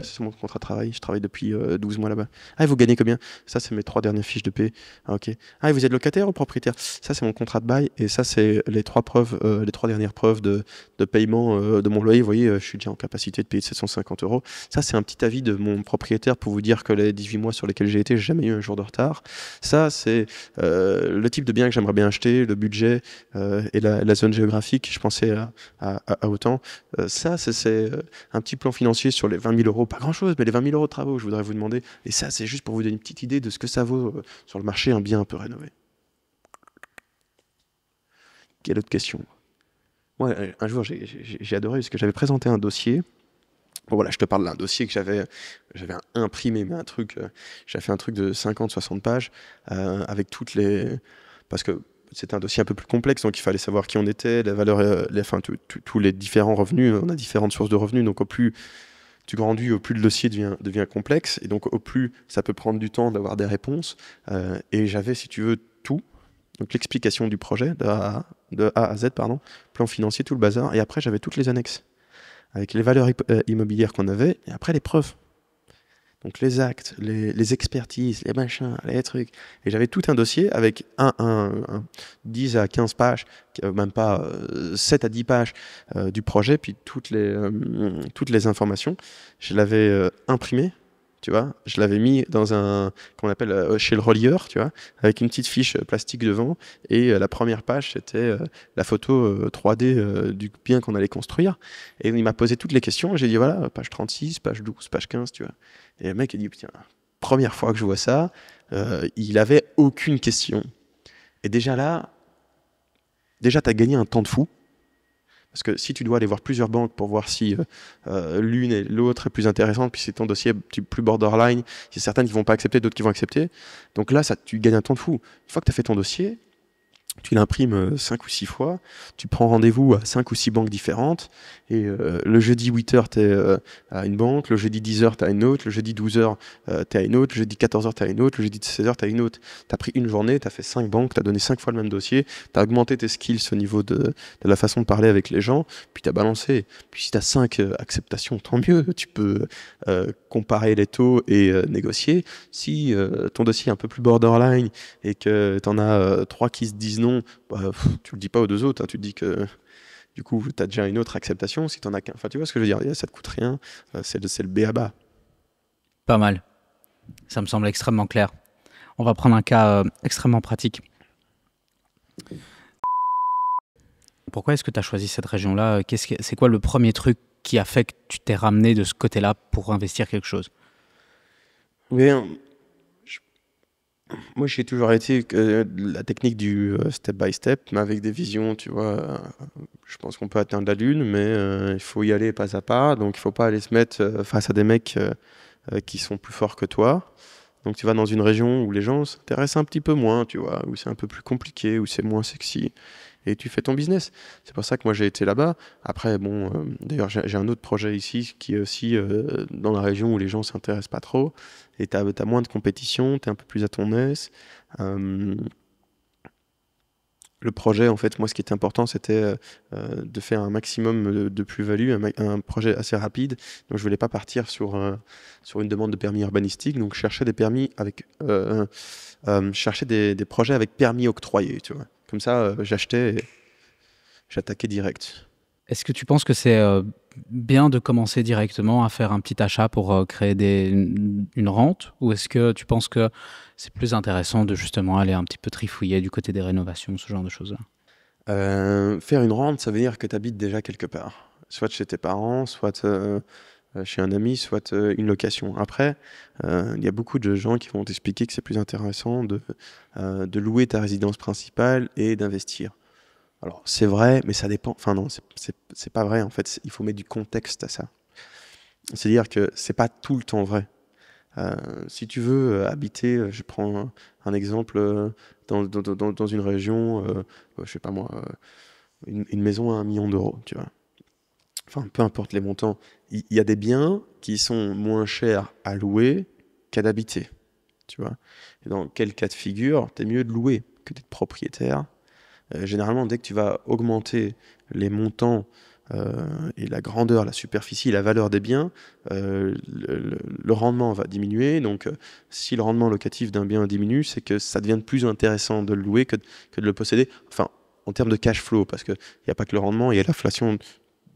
C'est mon contrat de travail, je travaille depuis 12 mois là-bas. Ah, et vous gagnez combien? Ça, c'est mes 3 dernières fiches de paie. Ah, ok. Ah, et vous êtes locataire ou propriétaire? Ça, c'est mon contrat de bail, et ça, c'est les 3 dernières preuves de paiement de mon loyer. Vous voyez, je suis déjà en capacité de payer 750 €. Ça, c'est un petit avis de mon propriétaire pour vous dire que les 18 mois sur lesquels j'ai été, j'ai jamais eu un jour de retard. Ça, c'est le type de bien que j'aimerais bien acheter, le budget et la zone géographique. Je pensais à autant. Ça, c'est un petit plan financier sur les 20 000 €, pas grand chose, mais les 20 000 € de travaux, je voudrais vous demander. Et ça, c'est juste pour vous donner une petite idée de ce que ça vaut sur le marché, un bien un peu rénové. Quelle autre question? Ouais, un jour, j'ai adoré, parce que j'avais présenté un dossier. Bon, voilà, je te parle d'un dossier que j'avais imprimé, mais j'avais fait un truc de 50-60 pages, avec toutes les... Parce que c'était un dossier un peu plus complexe, donc il fallait savoir qui on était, les valeurs, tous les différents revenus. On a différentes sources de revenus, donc au plus tu grandis, au plus le dossier devient complexe, et donc au plus ça peut prendre du temps d'avoir des réponses. Et j'avais, si tu veux, tout, donc l'explication du projet de A à Z, plan financier, tout le bazar, et après j'avais toutes les annexes avec les valeurs immobilières qu'on avait, et après les preuves. Donc les actes, les expertises, les machins, les trucs. Et j'avais tout un dossier avec 10 à 15 pages, même pas 7 à 10 pages du projet, puis toutes les informations. Je l'avais imprimé, tu vois. Je l'avais mis dans un, qu'on appelle chez le relieur, tu vois, avec une petite fiche plastique devant. Et la première page, c'était la photo 3D du bien qu'on allait construire. Et il m'a posé toutes les questions. Et j'ai dit, voilà, page 36, page 12, page 15, tu vois. Et le mec a dit, putain, première fois que je vois ça, il avait aucune question. Et déjà là, tu as gagné un temps de fou. Parce que si tu dois aller voir plusieurs banques pour voir si l'une et l'autre est plus intéressante, puis si ton dossier est plus borderline, il y a certaines qui vont pas accepter, d'autres qui vont accepter. Donc là, tu gagnes un temps de fou. Une fois que tu as fait ton dossier, tu l'imprimes 5 ou 6 fois, tu prends rendez-vous à 5 ou 6 banques différentes, et le jeudi 8h, tu es à une banque, le jeudi 10h, tu as une autre, le jeudi 12h, tu es à une autre, le jeudi 14h, tu as une autre, le jeudi 16h, tu as une autre. Tu as pris une journée, tu as fait 5 banques, tu as donné 5 fois le même dossier, tu as augmenté tes skills au niveau de la façon de parler avec les gens, puis tu as balancé. Puis si tu as 5 acceptations, tant mieux, tu peux comparer les taux et négocier. Si ton dossier est un peu plus borderline et que tu en as 3 qui se disent non, bah, tu le dis pas aux 2 autres, hein, tu te dis que du coup tu as déjà une autre acceptation. Si tu en as qu'un, enfin tu vois ce que je veux dire, ça te coûte rien, c'est le B à bas. Pas mal, ça me semble extrêmement clair. On va prendre un cas extrêmement pratique. Pourquoi est-ce que tu as choisi cette région-là? C'est quoi le premier truc qui a fait que tu t'es ramené de ce côté-là pour investir quelque chose? Oui, moi, j'ai toujours été la technique du step by step, mais avec des visions, tu vois. Je pense qu'on peut atteindre la lune, mais il faut y aller pas à pas. Donc, il faut pas aller se mettre face à des mecs qui sont plus forts que toi. Donc, tu vas dans une région où les gens s'intéressent un petit peu moins, tu vois, où c'est un peu plus compliqué, où c'est moins sexy. Et tu fais ton business. C'est pour ça que moi, j'ai été là-bas. Après, bon, d'ailleurs, j'ai un autre projet ici qui est aussi dans la région où les gens s'intéressent pas trop. Et tu as moins de compétition, tu es un peu plus à ton aise. Le projet, en fait, moi, ce qui était important, c'était de faire un maximum de plus-value, un projet assez rapide. Donc, je voulais pas partir sur une demande de permis urbanistique. Donc, je cherchais des permis cherchais des projets avec permis octroyé, tu vois. Comme ça, j'achetais et j'attaquais direct. Est-ce que tu penses que c'est bien de commencer directement à faire un petit achat pour créer une rente? Ou est-ce que tu penses que c'est plus intéressant de justement aller un petit peu trifouiller du côté des rénovations, ce genre de choses-là? Faire une rente, ça veut dire que tu habites déjà quelque part. Soit chez tes parents, soit chez un ami, soit une location. Après, il y a beaucoup de gens qui vont t'expliquer que c'est plus intéressant de louer ta résidence principale et d'investir. Alors, c'est vrai, mais ça dépend. Enfin, non, c'est pas vrai. En fait, il faut mettre du contexte à ça. C'est-à-dire que c'est pas tout le temps vrai. Si tu veux habiter, je prends un exemple, dans une région, je sais pas moi, une maison à 1 million d'euros, tu vois. Enfin, peu importe les montants. Il y a des biens qui sont moins chers à louer qu'à d'habiter, tu vois. Et dans quel cas de figure, t'es mieux de louer que d'être propriétaire. Généralement, dès que tu vas augmenter les montants et la grandeur, la superficie, la valeur des biens, le rendement va diminuer. Donc, si le rendement locatif d'un bien diminue, c'est que ça devient de plus intéressant de le louer que de le posséder. Enfin, en termes de cash flow, parce qu'il n'y a pas que le rendement, il y a l'inflation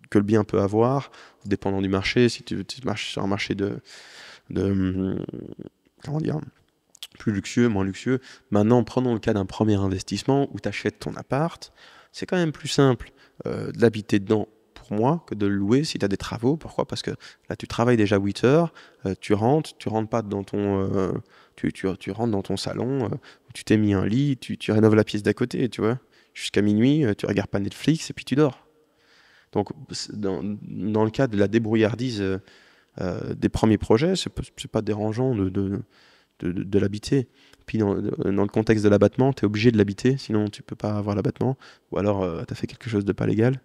que le bien peut avoir, dépendant du marché. Si tu marches sur un marché comment dire, plus luxueux, moins luxueux. Maintenant, prenons le cas d'un premier investissement où tu achètes ton appart. C'est quand même plus simple de l'habiter dedans pour moi que de le louer si tu as des travaux. Pourquoi? Parce que là, tu travailles déjà 8 heures, tu rentres pas dans ton... tu rentres dans ton salon, où tu t'es mis un lit, tu rénoves la pièce d'à côté, tu vois. Jusqu'à minuit, tu regardes pas Netflix et puis tu dors. Donc, dans le cas de la débrouillardise des premiers projets, c'est pas dérangeant de l'habiter. Puis dans le contexte de l'abattement, tu es obligé de l'habiter, sinon tu peux pas avoir l'abattement. Ou alors tu as fait quelque chose de pas légal.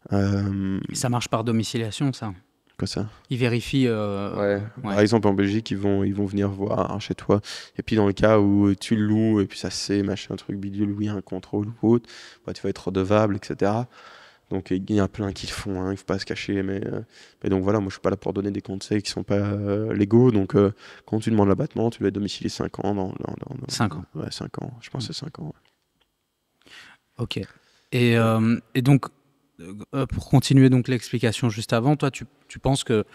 Ça marche par domiciliation, ça? Quoi ça? Ils vérifient... Ouais. Par exemple, en Belgique, ils vont venir voir chez toi. Et puis dans le cas où tu le loues, et puis ça c'est machin, truc bidule, oui, un contrôle ou autre, bah, tu vas être redevable, etc. Donc il y en a plein qui le font, hein, il ne faut pas se cacher. Mais donc voilà, moi je suis pas là pour donner des conseils qui sont pas légaux. Donc quand tu demandes l'abattement, tu dois être domicilié 5 ans. 5 ans. Ouais, 5 ans. Je pense que c'est 5 ans. Ouais. Ok. Et donc, pour continuer donc l'explication juste avant, toi, tu penses que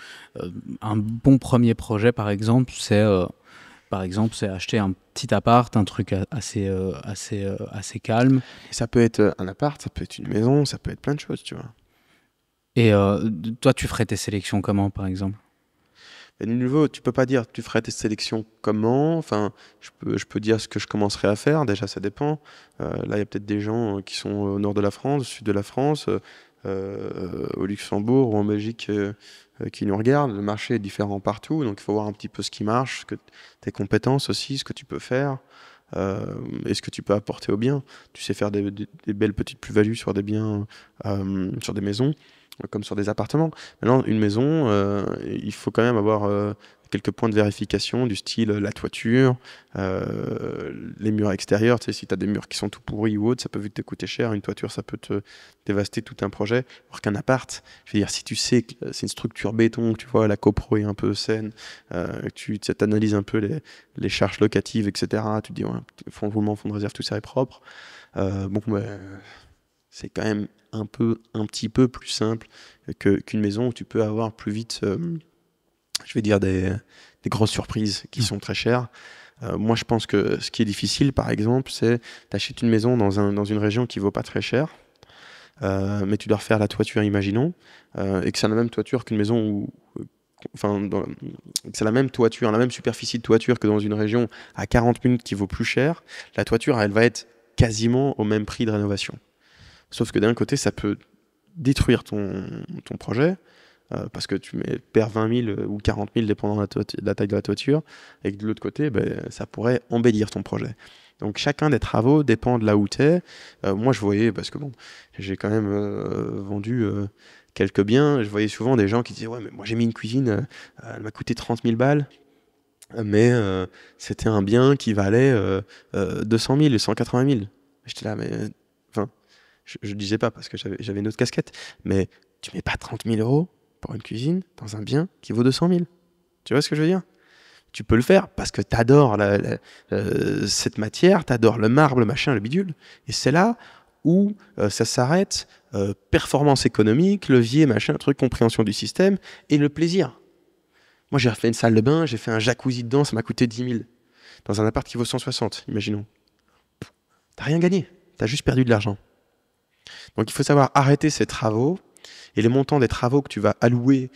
un bon premier projet, par exemple, c'est acheter un petit appart, un truc assez calme. Et ça peut être un appart, ça peut être une maison, ça peut être plein de choses, tu vois. Et toi, tu ferais tes sélections comment, par exemple? Et de nouveau, tu peux pas dire tu ferais tes sélections comment. Enfin, je peux dire ce que je commencerai à faire. Déjà, ça dépend. Là, il y a peut-être des gens qui sont au nord de la France, au sud de la France, au Luxembourg ou en Belgique qui nous regardent. Le marché est différent partout, donc il faut voir un petit peu ce qui marche, tes compétences aussi, ce que tu peux faire. Et ce que tu peux apporter au bien. Tu sais faire des belles petites plus-values sur des biens, sur des maisons, comme sur des appartements. Maintenant, une maison, il faut quand même avoir quelques points de vérification du style la toiture, les murs extérieurs. Tu sais, si tu as des murs qui sont tout pourris ou autres, ça peut vite te coûter cher. Une toiture, ça peut te dévaster tout un projet. Alors qu'un appart, je veux dire, si tu sais que c'est une structure béton, que tu vois, la copro est un peu saine, que tu analyses un peu les charges locatives, etc. Tu te dis, ouais, fonds de roulement, fonds de réserve, tout ça est propre. C'est quand même un petit peu plus simple qu'une maison où tu peux avoir plus vite, je vais dire, des grosses surprises qui sont très chères. Moi, je pense que ce qui est difficile, par exemple, c'est t'achètes une maison dans une région qui vaut pas très cher, mais tu dois refaire la toiture, imaginons, et que c'est la même toiture qu'une maison où... Enfin, c'est la même toiture, la même superficie de toiture que dans une région à 40 minutes qui vaut plus cher. La toiture, elle va être quasiment au même prix de rénovation. Sauf que d'un côté, ça peut détruire ton projet, parce que tu perds 20 000 ou 40 000 dépendant de la taille de la toiture, et que de l'autre côté, ça pourrait embellir ton projet. Donc chacun des travaux dépend de là où tu es. Moi, je voyais, parce que bon, j'ai quand même vendu quelques biens, je voyais souvent des gens qui disaient « Ouais, mais moi j'ai mis une cuisine, elle m'a coûté 30 000 balles, mais c'était un bien qui valait 200 000 et 180 000. » J'étais là, mais... Enfin, je disais pas parce que j'avais une autre casquette, mais tu mets pas 30 000 euros pour une cuisine dans un bien qui vaut 200 000. Tu vois ce que je veux dire? Tu peux le faire parce que tu adores cette matière, tu adores le marbre, le machin, le bidule. Et c'est là où ça s'arrête. Performance économique, levier, machin, truc, compréhension du système et le plaisir. Moi, j'ai refait une salle de bain, j'ai fait un jacuzzi dedans, ça m'a coûté 10 000. Dans un appart qui vaut 160, imaginons. T'as rien gagné, t'as juste perdu de l'argent. Donc il faut savoir arrêter ces travaux et les montants des travaux que tu vas allouer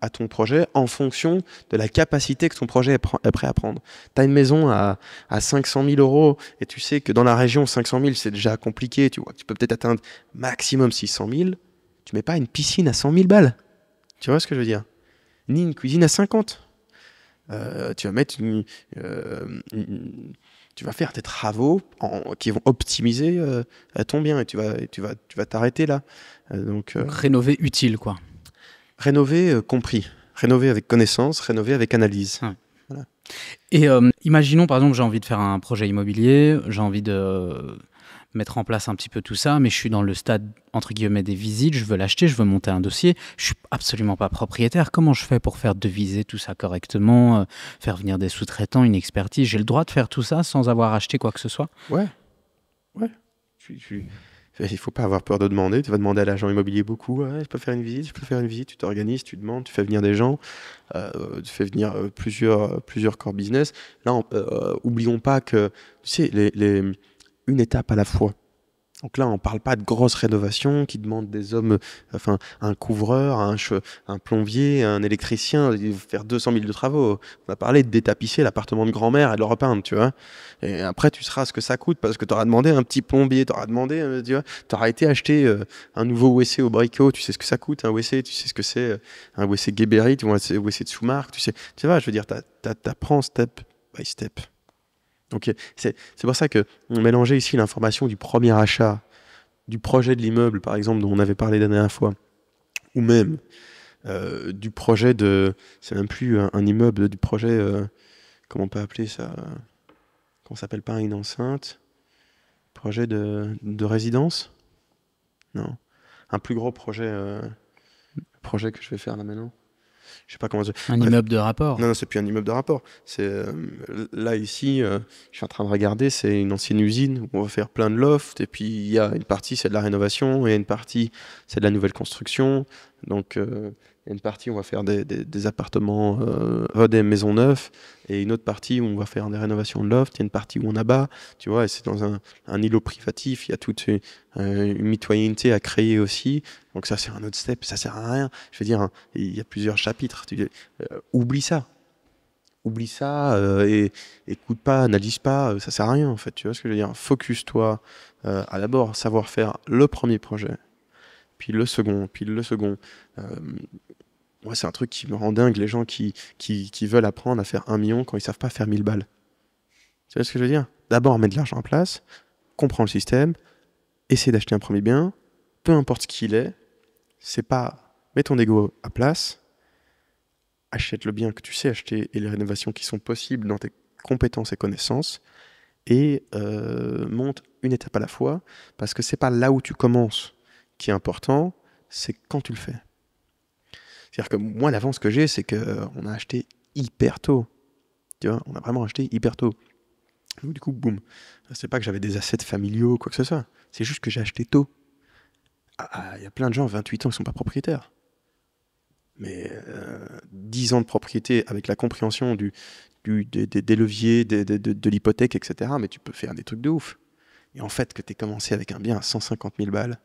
à ton projet en fonction de la capacité que ton projet est prêt à prendre. Tu as une maison à 500 000 euros et tu sais que dans la région, 500 000, c'est déjà compliqué. Tu vois, tu peux peut-être atteindre maximum 600 000. Tu mets pas une piscine à 100 000 balles. Tu vois ce que je veux dire? Ni une cuisine à 50. Tu vas mettre tu vas faire tes travaux qui vont optimiser ton bien et tu vas t'arrêter là. Donc, rénover utile, quoi. Rénover compris. Rénover avec connaissance, rénover avec analyse. Ouais. Voilà. Et imaginons, par exemple, j'ai envie de faire un projet immobilier, j'ai envie de mettre en place un petit peu tout ça, mais je suis dans le stade, entre guillemets, des visites, je veux l'acheter, je veux monter un dossier, je suis absolument pas propriétaire. Comment je fais pour faire deviser tout ça correctement, faire venir des sous-traitants, une expertise? J'ai le droit de faire tout ça sans avoir acheté quoi que ce soit? Ouais. Il faut pas avoir peur de demander. Tu vas demander à l'agent immobilier beaucoup. Ouais, je peux faire une visite, tu t'organises, tu demandes, tu fais venir des gens, tu fais venir plusieurs corps business. Là, oublions pas que, tu sais, une étape à la fois. Donc là, on ne parle pas de grosses rénovations qui demandent des hommes, enfin, un couvreur, un plombier, un électricien, il faut faire 200 000 de travaux. On a parlé de détapisser l'appartement de grand-mère et de le repeindre, tu vois. Et après, tu seras ce que ça coûte parce que tu auras demandé un petit plombier, tu auras demandé, tu vois, tu auras été acheter un nouveau WC au Brico, tu sais ce que ça coûte, un WC, tu sais ce que c'est, un WC Geberit, un WC de sous-marque, tu vois, je veux dire, t'apprends step by step. Donc c'est pour ça que on mélangeait ici l'information du premier achat, du projet de l'immeuble par exemple dont on avait parlé la dernière fois, ou même du projet c'est même plus un immeuble, du projet, comment on peut appeler ça, qu'on s'appelle pas une enceinte, projet de résidence, non, un plus gros projet, projet que je vais faire là maintenant. Je sais pas comment dire. Un immeuble de rapport. Non, c'est plus un immeuble de rapport. C'est là ici, je suis en train de regarder, c'est une ancienne usine où on va faire plein de lofts. Et puis il y a une partie c'est de la rénovation et une partie c'est de la nouvelle construction. Donc il y a une partie où on va faire des appartements, des maisons neuves, et une autre partie où on va faire des rénovations de loft. Il y a une partie où on abat, tu vois. Et c'est dans un îlot privatif. Il y a toute une mitoyenneté à créer aussi. Donc ça c'est un autre step. Ça sert à rien. Je veux dire, hein, il y a plusieurs chapitres. Oublie ça. Oublie ça et écoute pas, analyse pas, ça sert à rien en fait. Tu vois ce que je veux dire? Focus-toi à d'abord savoir faire le premier projet, puis le second, puis le second. Moi, c'est un truc qui me rend dingue, les gens qui veulent apprendre à faire 1 million quand ils savent pas faire 1000 balles. Tu vois ce que je veux dire? D'abord, mettre de l'argent en place, comprends le système, essaie d'acheter un premier bien, peu importe ce qu'il est, c'est pas... Mets ton ego à place, achète le bien que tu sais acheter et les rénovations qui sont possibles dans tes compétences et connaissances, et monte une étape à la fois, parce que c'est pas là où tu commences qui est important, c'est quand tu le fais. C'est-à-dire que moi, l'avance que j'ai, c'est qu'on a acheté hyper tôt. Tu vois, on a vraiment acheté hyper tôt. Donc, du coup, boum. C'est pas que j'avais des assets familiaux ou quoi que ce soit. C'est juste que j'ai acheté tôt. Il y a plein de gens, 28 ans, qui sont pas propriétaires. Mais 10 ans de propriété avec la compréhension des leviers, de l'hypothèque, etc. Mais tu peux faire des trucs de ouf. Et en fait, que tu aies commencé avec un bien à 150 000 balles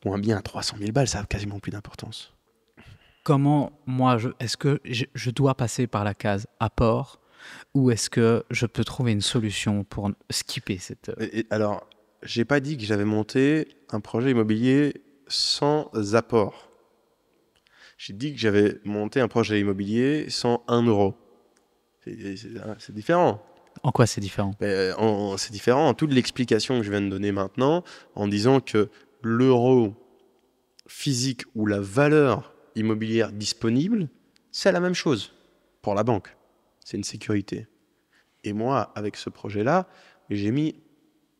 ou un bien à 300 000 balles, ça a quasiment plus d'importance. Comment, moi, est-ce que je dois passer par la case apport ou est-ce que je peux trouver une solution pour skipper cette... Alors, j'ai pas dit que j'avais monté un projet immobilier sans apport. J'ai dit que j'avais monté un projet immobilier sans 1 euro. C'est différent. En quoi c'est différent? C'est différent en toute l'explication que je viens de donner maintenant, en disant que l'euro physique ou la valeur immobilière disponible, c'est la même chose pour la banque. C'est une sécurité. Et moi, avec ce projet-là, j'ai mis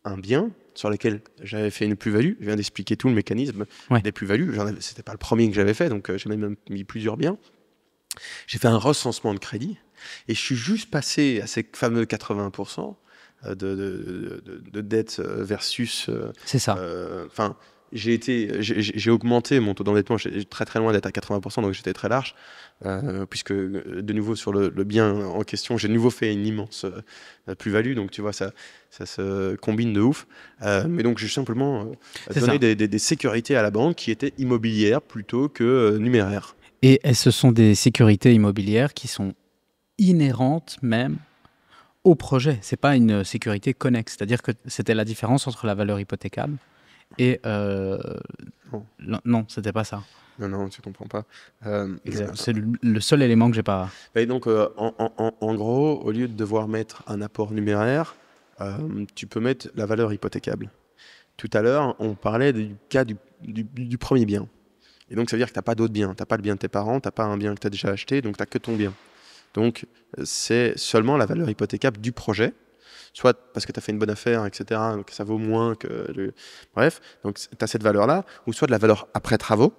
un bien sur lequel j'avais fait une plus-value. Je viens d'expliquer tout le mécanisme des plus-values. C'était pas le premier que j'avais fait, donc j'ai même mis plusieurs biens. J'ai fait un recensement de crédit et je suis juste passé à ces fameux 80% de dette versus... C'est ça. J'ai augmenté mon taux d'endettement, j'étais très très loin d'être à 80%, donc j'étais très large, puisque de nouveau sur le bien en question, j'ai de nouveau fait une immense plus-value, donc tu vois, ça se combine de ouf. Mais donc j'ai simplement donné des sécurités à la banque qui étaient immobilières plutôt que numéraires. Et ce sont des sécurités immobilières qui sont inhérentes même au projet. C'est pas une sécurité connexe, c'est-à-dire que c'était la différence entre la valeur hypothécable et non, c'était pas ça. Non, tu comprends pas. C'est le seul élément que j'ai pas. Et donc, en gros, au lieu de devoir mettre un apport numéraire, tu peux mettre la valeur hypothécable. Tout à l'heure, on parlait du cas du premier bien. Et donc, ça veut dire que tu n'as pas d'autres biens. Tu n'as pas le bien de tes parents, tu n'as pas un bien que tu as déjà acheté, donc tu n'as que ton bien. Donc, c'est seulement la valeur hypothécable du projet, soit parce que tu as fait une bonne affaire, etc., donc ça vaut moins que... Bref, donc tu as cette valeur-là, ou soit de la valeur après travaux,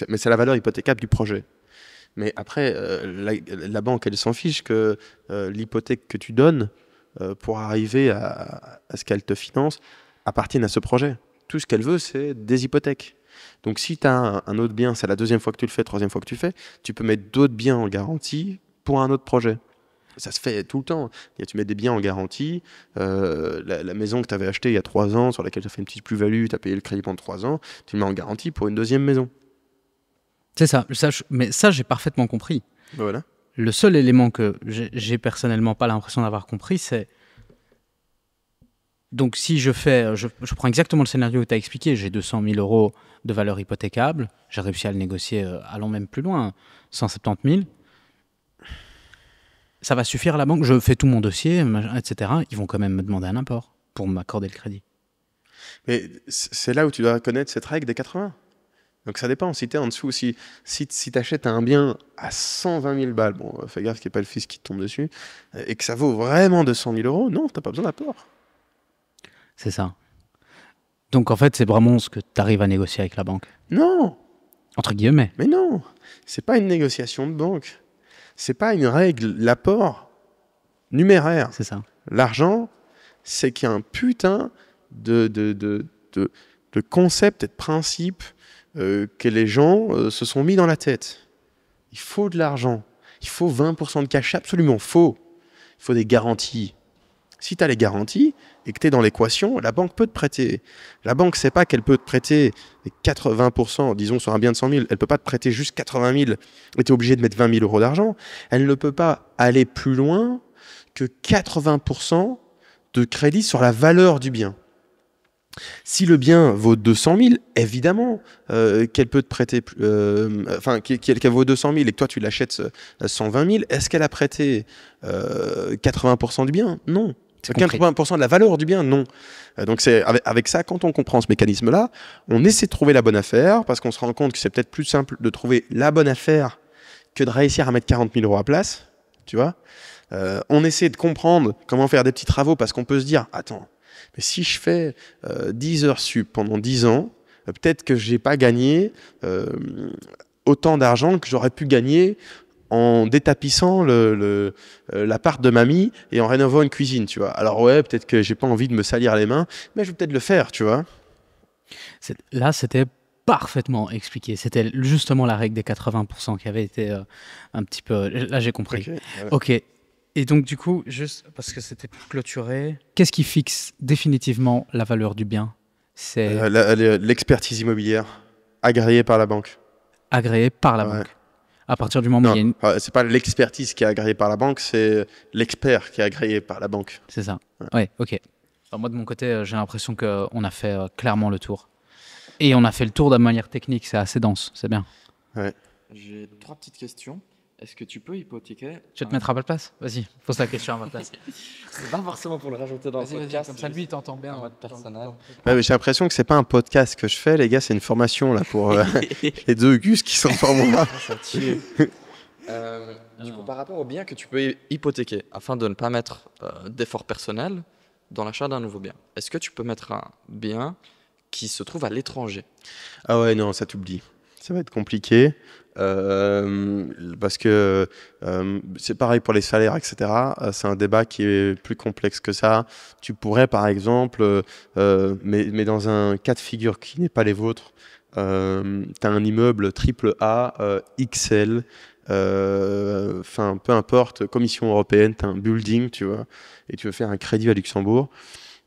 mais c'est la valeur hypothécable du projet. Mais après, la banque, elle s'en fiche que l'hypothèque que tu donnes pour arriver à ce qu'elle te finance appartienne à ce projet. Tout ce qu'elle veut, c'est des hypothèques. Donc si tu as un autre bien, c'est la deuxième fois que tu le fais, troisième fois que tu le fais, tu peux mettre d'autres biens en garantie pour un autre projet. Ça se fait tout le temps. Tu mets des biens en garantie. La maison que tu avais achetée il y a 3 ans, sur laquelle tu as fait une petite plus-value, tu as payé le crédit pendant 3 ans, tu le mets en garantie pour une deuxième maison. C'est ça. Mais ça, j'ai parfaitement compris. Voilà. Le seul élément que j'ai personnellement pas l'impression d'avoir compris, c'est... Donc si je prends exactement le scénario que tu as expliqué, j'ai 200 000 euros de valeur hypothécable, j'ai réussi à le négocier, allons même plus loin, 170 000. Ça va suffire à la banque, je fais tout mon dossier, etc. Ils vont quand même me demander un apport pour m'accorder le crédit. Mais c'est là où tu dois connaître cette règle des 80. Donc ça dépend, si tu es en dessous, si tu achètes un bien à 120 000 balles, bon, fais gaffe qu'il n'y ait pas le fils qui te tombe dessus, et que ça vaut vraiment 200 000 euros, non, tu n'as pas besoin d'apport. C'est ça. Donc en fait, c'est vraiment ce que tu arrives à négocier avec la banque. Non, Entre guillemets. mais non, c'est pas une négociation de banque. C'est pas une règle. L'apport numéraire, C'est ça. l'argent, c'est qu'il y a un putain de concept et de principe que les gens se sont mis dans la tête. Il faut de l'argent. Il faut 20% de cash, absolument faux. Il faut des garanties. Si tu as les garanties et que tu es dans l'équation, la banque peut te prêter. La banque ne sait pas qu'elle peut te prêter 80%, disons sur un bien de 100 000, elle ne peut pas te prêter juste 80 000 et tu es obligé de mettre 20 000 euros d'argent. Elle ne peut pas aller plus loin que 80% de crédit sur la valeur du bien. Si le bien vaut 200 000, évidemment qu'elle peut te prêter, qu'elle vaut 200 000 et que toi tu l'achètes 120 000, est-ce qu'elle a prêté 80% du bien? Non. 80% de la valeur du bien? Non. Donc c'est avec ça, quand on comprend ce mécanisme-là, on essaie de trouver la bonne affaire parce qu'on se rend compte que c'est peut-être plus simple de trouver la bonne affaire que de réussir à mettre 40 000 euros à place, tu vois. On essaie de comprendre comment faire des petits travaux parce qu'on peut se dire, attends, mais si je fais 10 heures sup pendant 10 ans, peut-être que je n'ai pas gagné autant d'argent que j'aurais pu gagner en détapissant l'appart de mamie et en rénovant une cuisine, tu vois. Alors ouais, peut-être que j'ai pas envie de me salir les mains, mais je vais peut-être le faire, tu vois. Là, c'était parfaitement expliqué. C'était justement la règle des 80% qui avait été un petit peu... Là, j'ai compris. Okay, voilà. Ok. Et donc, du coup, juste parce que c'était pour clôturer, qu'est-ce qui fixe définitivement la valeur du bien? C'est l'expertise immobilière agréée par la banque. agréé par la banque. À partir du moment où il y a une... c'est pas l'expertise qui est agréée par la banque, c'est l'expert qui est agréé par la banque. C'est ça. Ouais, ok. Alors moi, de mon côté, j'ai l'impression qu'on a fait clairement le tour. Et on a fait le tour de manière technique, c'est assez dense, c'est bien. Ouais. J'ai 3 petites questions. Est-ce que tu peux hypothéquer... Tu vas te mettre à ma place? Vas-y, pose la question à ma place. C'est pas forcément pour le rajouter dans le podcast. Comme ça, lui, il t'entend bien. En mode personnel. Ouais, mais j'ai l'impression que c'est pas un podcast que je fais, les gars, c'est une formation là pour les deux Gus qui sont pour moi. Ça tue. Du coup, par rapport au bien que tu peux hypothéquer, afin de ne pas mettre d'effort personnel dans l'achat d'un nouveau bien, est-ce que tu peux mettre un bien qui se trouve à l'étranger? Ah ouais, non, ça t'oublie. Ça va être compliqué parce que c'est pareil pour les salaires, etc. C'est un débat qui est plus complexe que ça. Tu pourrais, par exemple, mais dans un cas de figure qui n'est pas les vôtres, tu as un immeuble AAA, XL, peu importe, Commission européenne, tu as un building, tu vois, et tu veux faire un crédit à Luxembourg.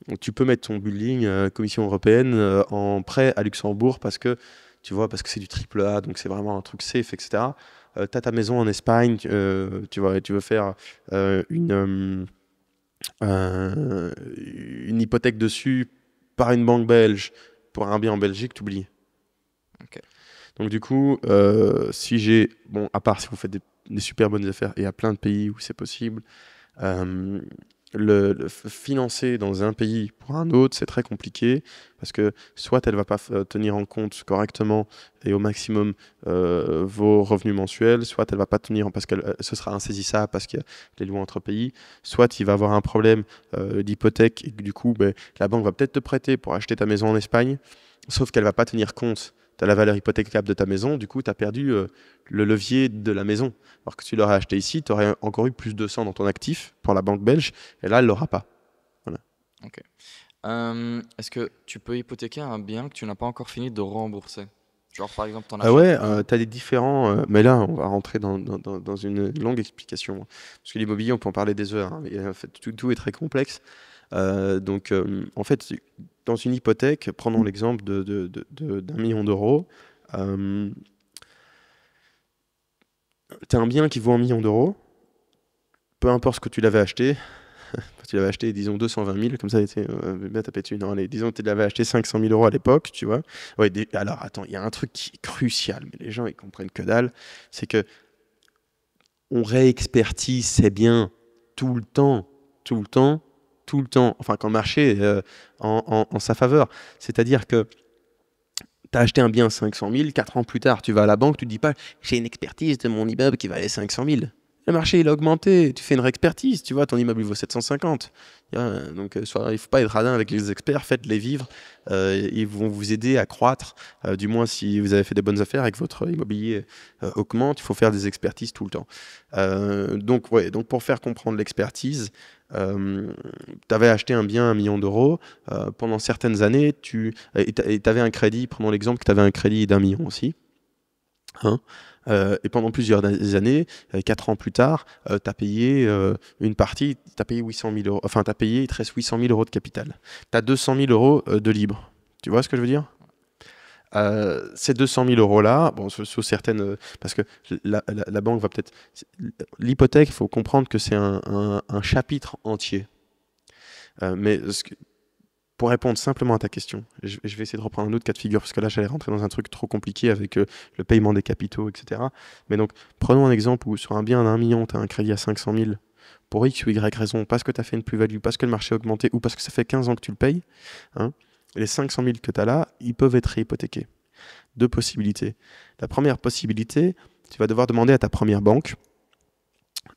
Donc, tu peux mettre ton building Commission européenne en prêt à Luxembourg parce que tu vois, parce que c'est du AAA, donc c'est vraiment un truc safe, etc. Tu as ta maison en Espagne, tu vois, et tu veux faire une hypothèque dessus par une banque belge pour un bien en Belgique, tu oublies. Okay. Donc du coup, si j'ai, bon, à part si vous faites des super bonnes affaires, et il y a plein de pays où c'est possible, le financer dans un pays pour un autre, c'est très compliqué parce que soit elle ne va pas tenir en compte correctement et au maximum vos revenus mensuels, soit elle ne va pas tenir parce que ce sera insaisissable parce qu'il y a les lois entre pays, soit il va avoir un problème d'hypothèque et que, du coup, la banque va peut-être te prêter pour acheter ta maison en Espagne, sauf qu'elle ne va pas tenir compte de la valeur hypothécable de ta maison, du coup tu as perdu le levier de la maison. Alors que tu l'aurais acheté ici, tu aurais encore eu plus de 100 dans ton actif pour la banque belge, et là, elle ne l'aura pas. Voilà. Ok. Est-ce que tu peux hypothéquer un bien que tu n'as pas encore fini de rembourser? Genre, par exemple, t'en achètes tu as des différents... mais là, on va rentrer dans une longue explication. Parce que l'immobilier, on peut en parler des heures, hein, mais en fait, tout est très complexe. En fait, dans une hypothèque, prenons l'exemple d'1 million d'euros. Tu as un bien qui vaut 1 million d'euros, peu importe ce que tu l'avais acheté, tu l'avais acheté, disons, 220 000, comme ça, t'as pété une. Allez, disons que tu l'avais acheté 500 000 euros à l'époque, tu vois. Ouais, alors, attends, il y a un truc qui est crucial, mais les gens, ils comprennent que dalle, c'est que on réexpertise ces biens tout le temps, enfin, quand le marché est en sa faveur. C'est-à-dire que tu as acheté un bien 500 000, 4 ans plus tard, tu vas à la banque, tu ne dis pas « j'ai une expertise de mon immeuble qui valait 500 000 ». Le marché, il a augmenté. Tu fais une réexpertise, tu vois, ton immeuble il vaut 750. Donc, il ne faut pas être radin avec les experts, faites-les vivre. Ils vont vous aider à croître. Du moins, si vous avez fait des bonnes affaires et que votre immobilier augmente, il faut faire des expertises tout le temps. Donc, pour faire comprendre l'expertise, tu avais acheté un bien à 1 million d'euros. Pendant certaines années, tu avais un crédit, prenons l'exemple que tu avais un crédit d'1 million aussi. Hein, et pendant plusieurs années, 4 ans plus tard, tu as payé une partie, tu as payé 800 000 euros, enfin, il te reste 800 000 euros de capital. Tu as 200 000 euros de libre. Tu vois ce que je veux dire? Ces 200 000 euros-là, bon, sous certaines. Parce que la banque va peut-être. L'hypothèque, il faut comprendre que c'est un chapitre entier. Mais pour répondre simplement à ta question, je vais essayer de reprendre un autre cas de figure, parce que là, j'allais rentrer dans un truc trop compliqué avec le paiement des capitaux, etc. Mais donc, prenons un exemple où sur un bien d'1 million, tu as un crédit à 500 000 pour X ou Y raison, parce que tu as fait une plus-value, parce que le marché a augmenté, ou parce que ça fait 15 ans que tu le payes. Hein, les 500 000 que tu as là, ils peuvent être réhypothéqués. 2 possibilités. La première possibilité, tu vas devoir demander à ta première banque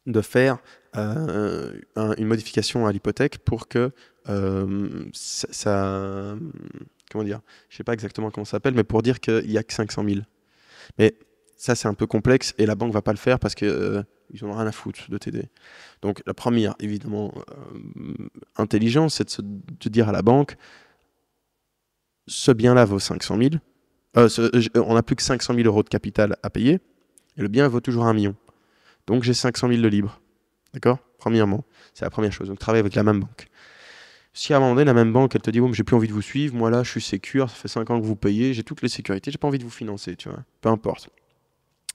de faire une modification à l'hypothèque pour que ça comment dire, je sais pas exactement comment ça s'appelle, mais pour dire qu'il n'y a que 500 000. Mais ça, c'est un peu complexe et la banque va pas le faire parce que ils n'ont rien à foutre de t'aider. Donc la première, évidemment, intelligence, c'est de dire à la banque, ce bien-là vaut 500 000, on n'a plus que 500 000 euros de capital à payer et le bien vaut toujours 1 million. Donc j'ai 500 000 de libre. D'accord? Premièrement, c'est la première chose. Donc travaille avec la même banque. Si à un moment donné, la même banque, elle te dit, oh, mais j'ai plus envie de vous suivre, moi là, je suis sécure, ça fait 5 ans que vous payez, j'ai toutes les sécurités, j'ai pas envie de vous financer, tu vois. Peu importe.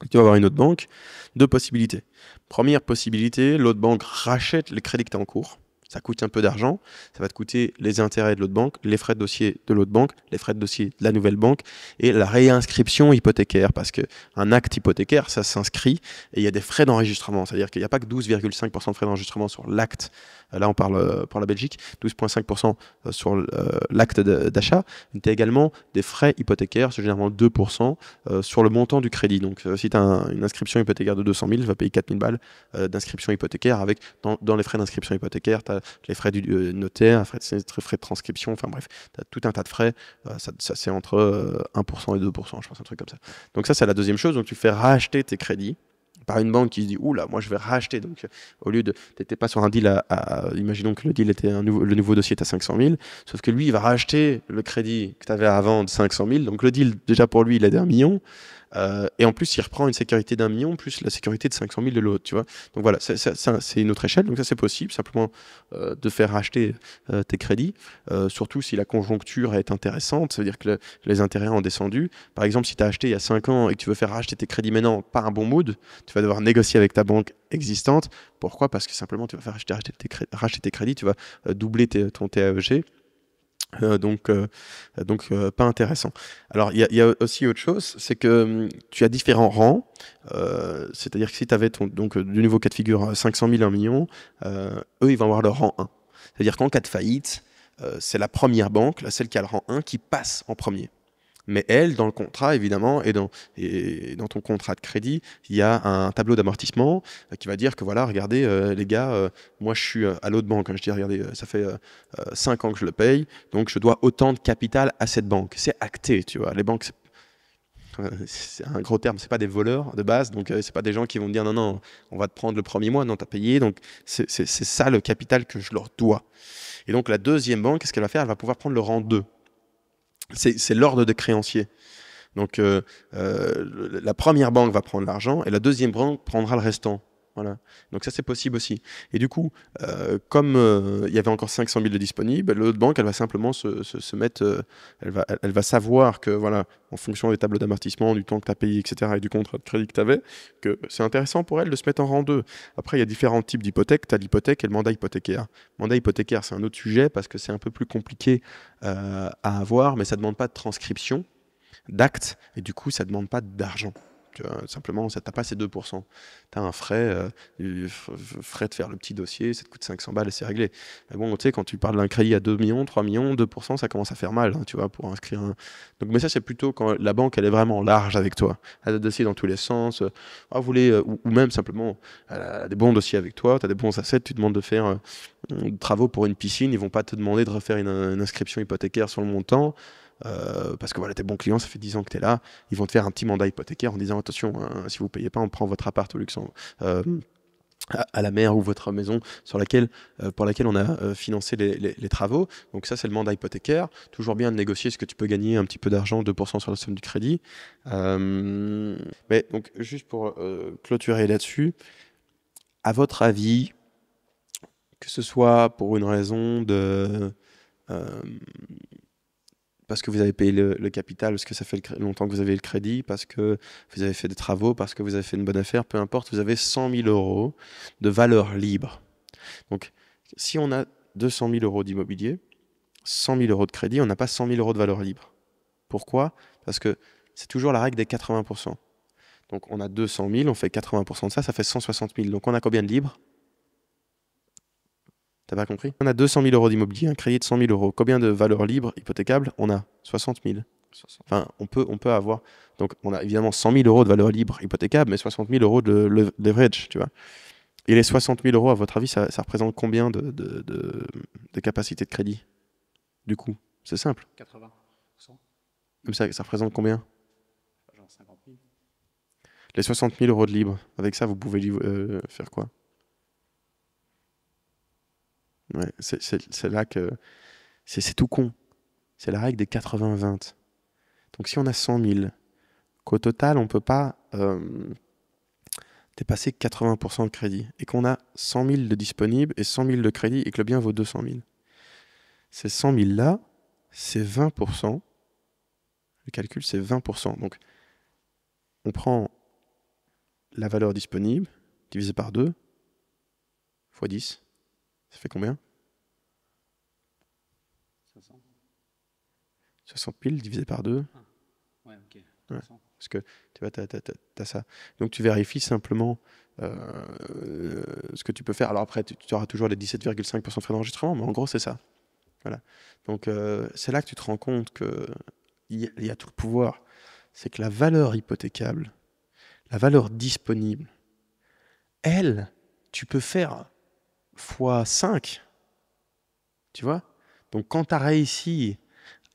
Et tu vas avoir une autre banque, 2 possibilités. Première possibilité, l'autre banque rachète les crédits que tu as en cours. Ça coûte un peu d'argent, ça va te coûter les intérêts de l'autre banque, les frais de dossier de l'autre banque, les frais de dossier de la nouvelle banque et la réinscription hypothécaire, parce qu'un acte hypothécaire, ça s'inscrit et il y a des frais d'enregistrement, c'est-à-dire qu'il n'y a pas que 12,5% de frais d'enregistrement sur l'acte, là on parle pour la Belgique, 12,5% sur l'acte d'achat, mais tu as également des frais hypothécaires, c'est généralement 2% sur le montant du crédit. Donc si tu as une inscription hypothécaire de 200 000, tu vas payer 4 000 balles d'inscription hypothécaire, avec dans les frais d'inscription hypothécaire, tu as les frais du notaire, frais de transcription, enfin bref, tu as tout un tas de frais, ça c'est entre 1% et 2%, je pense, un truc comme ça. Donc ça c'est la deuxième chose, donc tu fais racheter tes crédits par une banque qui se dit, oula, moi je vais racheter, donc au lieu de, t'étais pas sur un deal imaginons que le deal était le nouveau dossier est à 500 000, sauf que lui il va racheter le crédit que tu avais avant de 500 000, donc le deal déjà pour lui il est d'1 million, et en plus il reprend une sécurité d'1 million plus la sécurité de 500 000 de l'autre, tu vois. Donc voilà, c'est une autre échelle, donc ça c'est possible, simplement de faire racheter tes crédits, surtout si la conjoncture est intéressante, ça veut dire que les intérêts ont descendu. Par exemple, si tu as acheté il y a 5 ans et que tu veux faire racheter tes crédits maintenant par un bon mood, tu vas devoir négocier avec ta banque existante. Pourquoi? Parce que simplement tu vas faire racheter tes crédits, tu vas doubler ton TAEG. Donc pas intéressant. Alors il y a aussi autre chose, c'est que tu as différents rangs, c'est-à-dire que si tu avais donc du nouveau cas de figure 500 000, 1 million, eux ils vont avoir leur rang 1. C'est-à-dire qu'en cas de faillite, c'est la première banque, celle qui a le rang 1, qui passe en premier. Mais elle, dans le contrat, évidemment, et dans ton contrat de crédit, il y a un tableau d'amortissement qui va dire que, voilà, regardez, les gars, moi, je suis à l'autre banque. Hein, je dis, regardez, ça fait 5 ans que je le paye, donc je dois autant de capital à cette banque. C'est acté, tu vois. Les banques, c'est un gros terme, c'est pas des voleurs de base, donc c'est pas des gens qui vont me dire, non, non, on va te prendre le premier mois, non, t'as payé, donc c'est ça le capital que je leur dois. Et donc, la deuxième banque, qu'est-ce qu'elle va faire? Elle va pouvoir prendre le rang 2. C'est l'ordre de créanciers. Donc, la première banque va prendre l'argent et la deuxième banque prendra le restant. Voilà. Donc ça, c'est possible aussi. Et du coup, comme il y avait encore 500 000 de disponibles, l'autre banque, elle va simplement se mettre, elle va savoir que, voilà, en fonction des tableaux d'amortissement, du temps que tu as payé, etc., et du contrat de crédit que tu avais, que c'est intéressant pour elle de se mettre en rang 2. Après, il y a différents types d'hypothèques. Tu as l'hypothèque et le mandat hypothécaire. Le mandat hypothécaire, c'est un autre sujet parce que c'est un peu plus compliqué à avoir, mais ça ne demande pas de transcription, d'actes, et du coup, ça ne demande pas d'argent. Tu vois, simplement, tu n'as pas ces 2%. Tu as un frais, frais de faire le petit dossier, ça te coûte 500 balles et c'est réglé. Mais bon, tu sais, quand tu parles d'un crédit à 2 millions, 3 millions, 2%, ça commence à faire mal, hein, tu vois, pour inscrire un... Donc, mais ça, c'est plutôt quand la banque, elle est vraiment large avec toi. Elle a des dossiers dans tous les sens. Vous voulez, ou même simplement, elle a des bons dossiers avec toi, tu as des bons assets, tu demandes de faire des travaux pour une piscine, ils vont pas te demander de refaire une inscription hypothécaire sur le montant. Parce que voilà, tes bons clients, ça fait 10 ans que tu es là, ils vont te faire un petit mandat hypothécaire en disant attention, hein, si vous ne payez pas, on prend votre appart au Luxembourg, à la mer ou votre maison pour laquelle on a financé les travaux. Donc ça, c'est le mandat hypothécaire. Toujours bien de négocier ce que tu peux gagner un petit peu d'argent, 2% sur la somme du crédit. Mais donc, juste pour clôturer là-dessus, à votre avis, que ce soit pour une raison de... parce que vous avez payé le capital, parce que ça fait longtemps que vous avez le crédit, parce que vous avez fait des travaux, parce que vous avez fait une bonne affaire, peu importe, vous avez 100 000 € de valeur libre. Donc, si on a 200 000 € d'immobilier, 100 000 € de crédit, on n'a pas 100 000 € de valeur libre. Pourquoi? Parce que c'est toujours la règle des 80%. Donc, on a 200 000, on fait 80% de ça, ça fait 160 000. Donc, on a combien de libre? T'as pas compris? On a 200 000 € d'immobilier, un crédit de 100 000 €. Combien de valeur libre hypothécable? On a 60 000. Enfin, on peut avoir... Donc, on a évidemment 100 000 € de valeur libre hypothécable, mais 60 000 € de leverage, tu vois. Et les 60 000 €, à votre avis, ça représente combien de capacité de crédit? Du coup, c'est simple. 80%. Comme ça représente combien? Genre 50 000. Les 60 000 € de libre, avec ça, vous pouvez faire quoi? Ouais, c'est là que... C'est tout con. C'est la règle des 80-20. Donc si on a 100 000, qu'au total, on ne peut pas dépasser 80% de crédit, et qu'on a 100 000 de disponibles et 100 000 de crédit, et que le bien vaut 200 000. Ces 100 000-là, c'est 20%. Le calcul, c'est 20%. Donc, on prend la valeur disponible, divisé par 2, fois 10. Ça fait combien? 500. 60 000 divisé par 2. Ouais, ok. Ouais. Parce que tu vois, t'as ça. Donc tu vérifies simplement ce que tu peux faire. Alors après, tu auras toujours les 17,5% de frais d'enregistrement, mais en gros, c'est ça. Voilà. Donc c'est là que tu te rends compte qu'il y a tout le pouvoir. C'est que la valeur hypothécable, la valeur disponible, elle, tu peux faire x5. Tu vois? Donc quand tu as réussi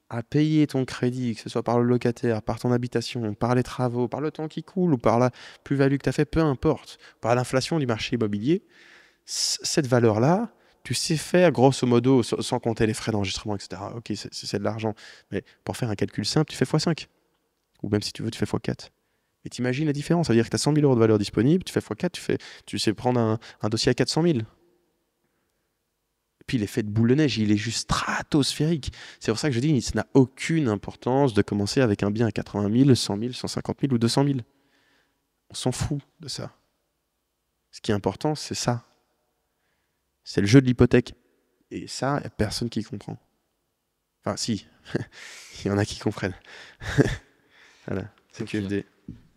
à payer ton crédit, que ce soit par le locataire, par ton habitation, par les travaux, par le temps qui coule ou par la plus-value que tu as fait, peu importe, par l'inflation du marché immobilier, cette valeur-là, tu sais faire grosso modo, sans compter les frais d'enregistrement, etc. Ok, c'est de l'argent, mais pour faire un calcul simple, tu fais x5. Ou même si tu veux, tu fais x4. Et t'imagines la différence, ça veut dire que tu as 100 000 € de valeur disponible, tu fais x4, tu sais prendre un dossier à 400 000. Puis l'effet de boule de neige, il est juste stratosphérique. C'est pour ça que je dis, ça n'a aucune importance de commencer avec un bien à 80 000, 100 000, 150 000 ou 200 000. On s'en fout de ça. Ce qui est important, c'est ça. C'est le jeu de l'hypothèque. Et ça, il n'y a personne qui comprend. Enfin, si. Il y en a qui comprennent. Voilà, c'est QFD.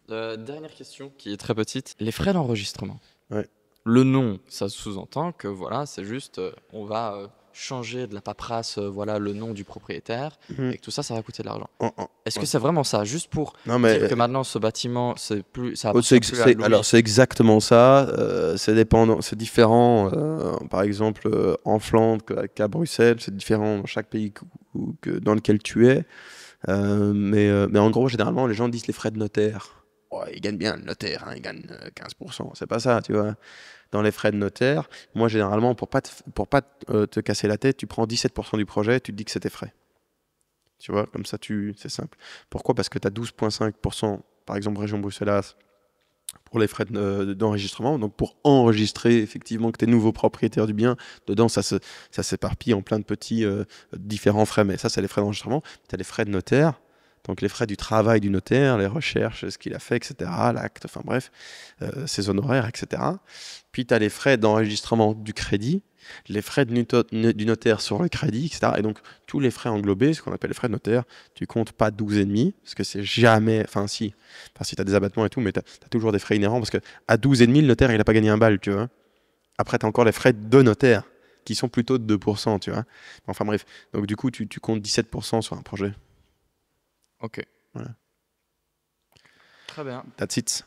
Dernière question qui est très petite. Les frais d'enregistrement. Ouais. Le nom, ça sous-entend que voilà, c'est juste, on va changer de la paperasse, voilà, le nom du propriétaire, et que tout ça, ça va coûter de l'argent. Est-ce que c'est vraiment ça, juste pour dire que maintenant ce bâtiment, c'est plus, ça appartient plus à Louis. Alors c'est exactement ça. C'est dépendant, c'est différent. Par exemple, en Flandre qu'à Bruxelles, c'est différent dans chaque pays dans lequel tu es. Mais en gros, généralement, les gens disent les frais de notaire. Oh, ils gagnent bien le notaire, hein, ils gagnent 15%. C'est pas ça, tu vois. Dans les frais de notaire, moi, généralement, pour pas te casser la tête, tu prends 17% du projet, tu te dis que c'est tes frais. Tu vois, comme ça, c'est simple. Pourquoi? Parce que tu as 12,5%, par exemple, région bruxelloise, pour les frais d'enregistrement. Donc, pour enregistrer effectivement que tu es nouveau propriétaire du bien, dedans, ça s'éparpille en plein de petits différents frais. Mais ça, c'est les frais d'enregistrement. Tu as les frais de notaire. Donc les frais du travail du notaire, les recherches, ce qu'il a fait, etc., l'acte, enfin bref, ses honoraires, etc. Puis tu as les frais d'enregistrement du crédit, les frais du notaire sur le crédit, etc. Et donc tous les frais englobés, ce qu'on appelle les frais de notaire, tu comptes pas 12,5, parce que c'est jamais, enfin si tu as des abattements et tout, mais tu as toujours des frais inhérents, parce qu'à 12,5, le notaire, il n'a pas gagné un bal, tu vois. Après, tu as encore les frais de notaire, qui sont plutôt de 2%, tu vois. Enfin bref, donc du coup, tu comptes 17% sur un projet. Ok. Voilà. Très bien. That's it.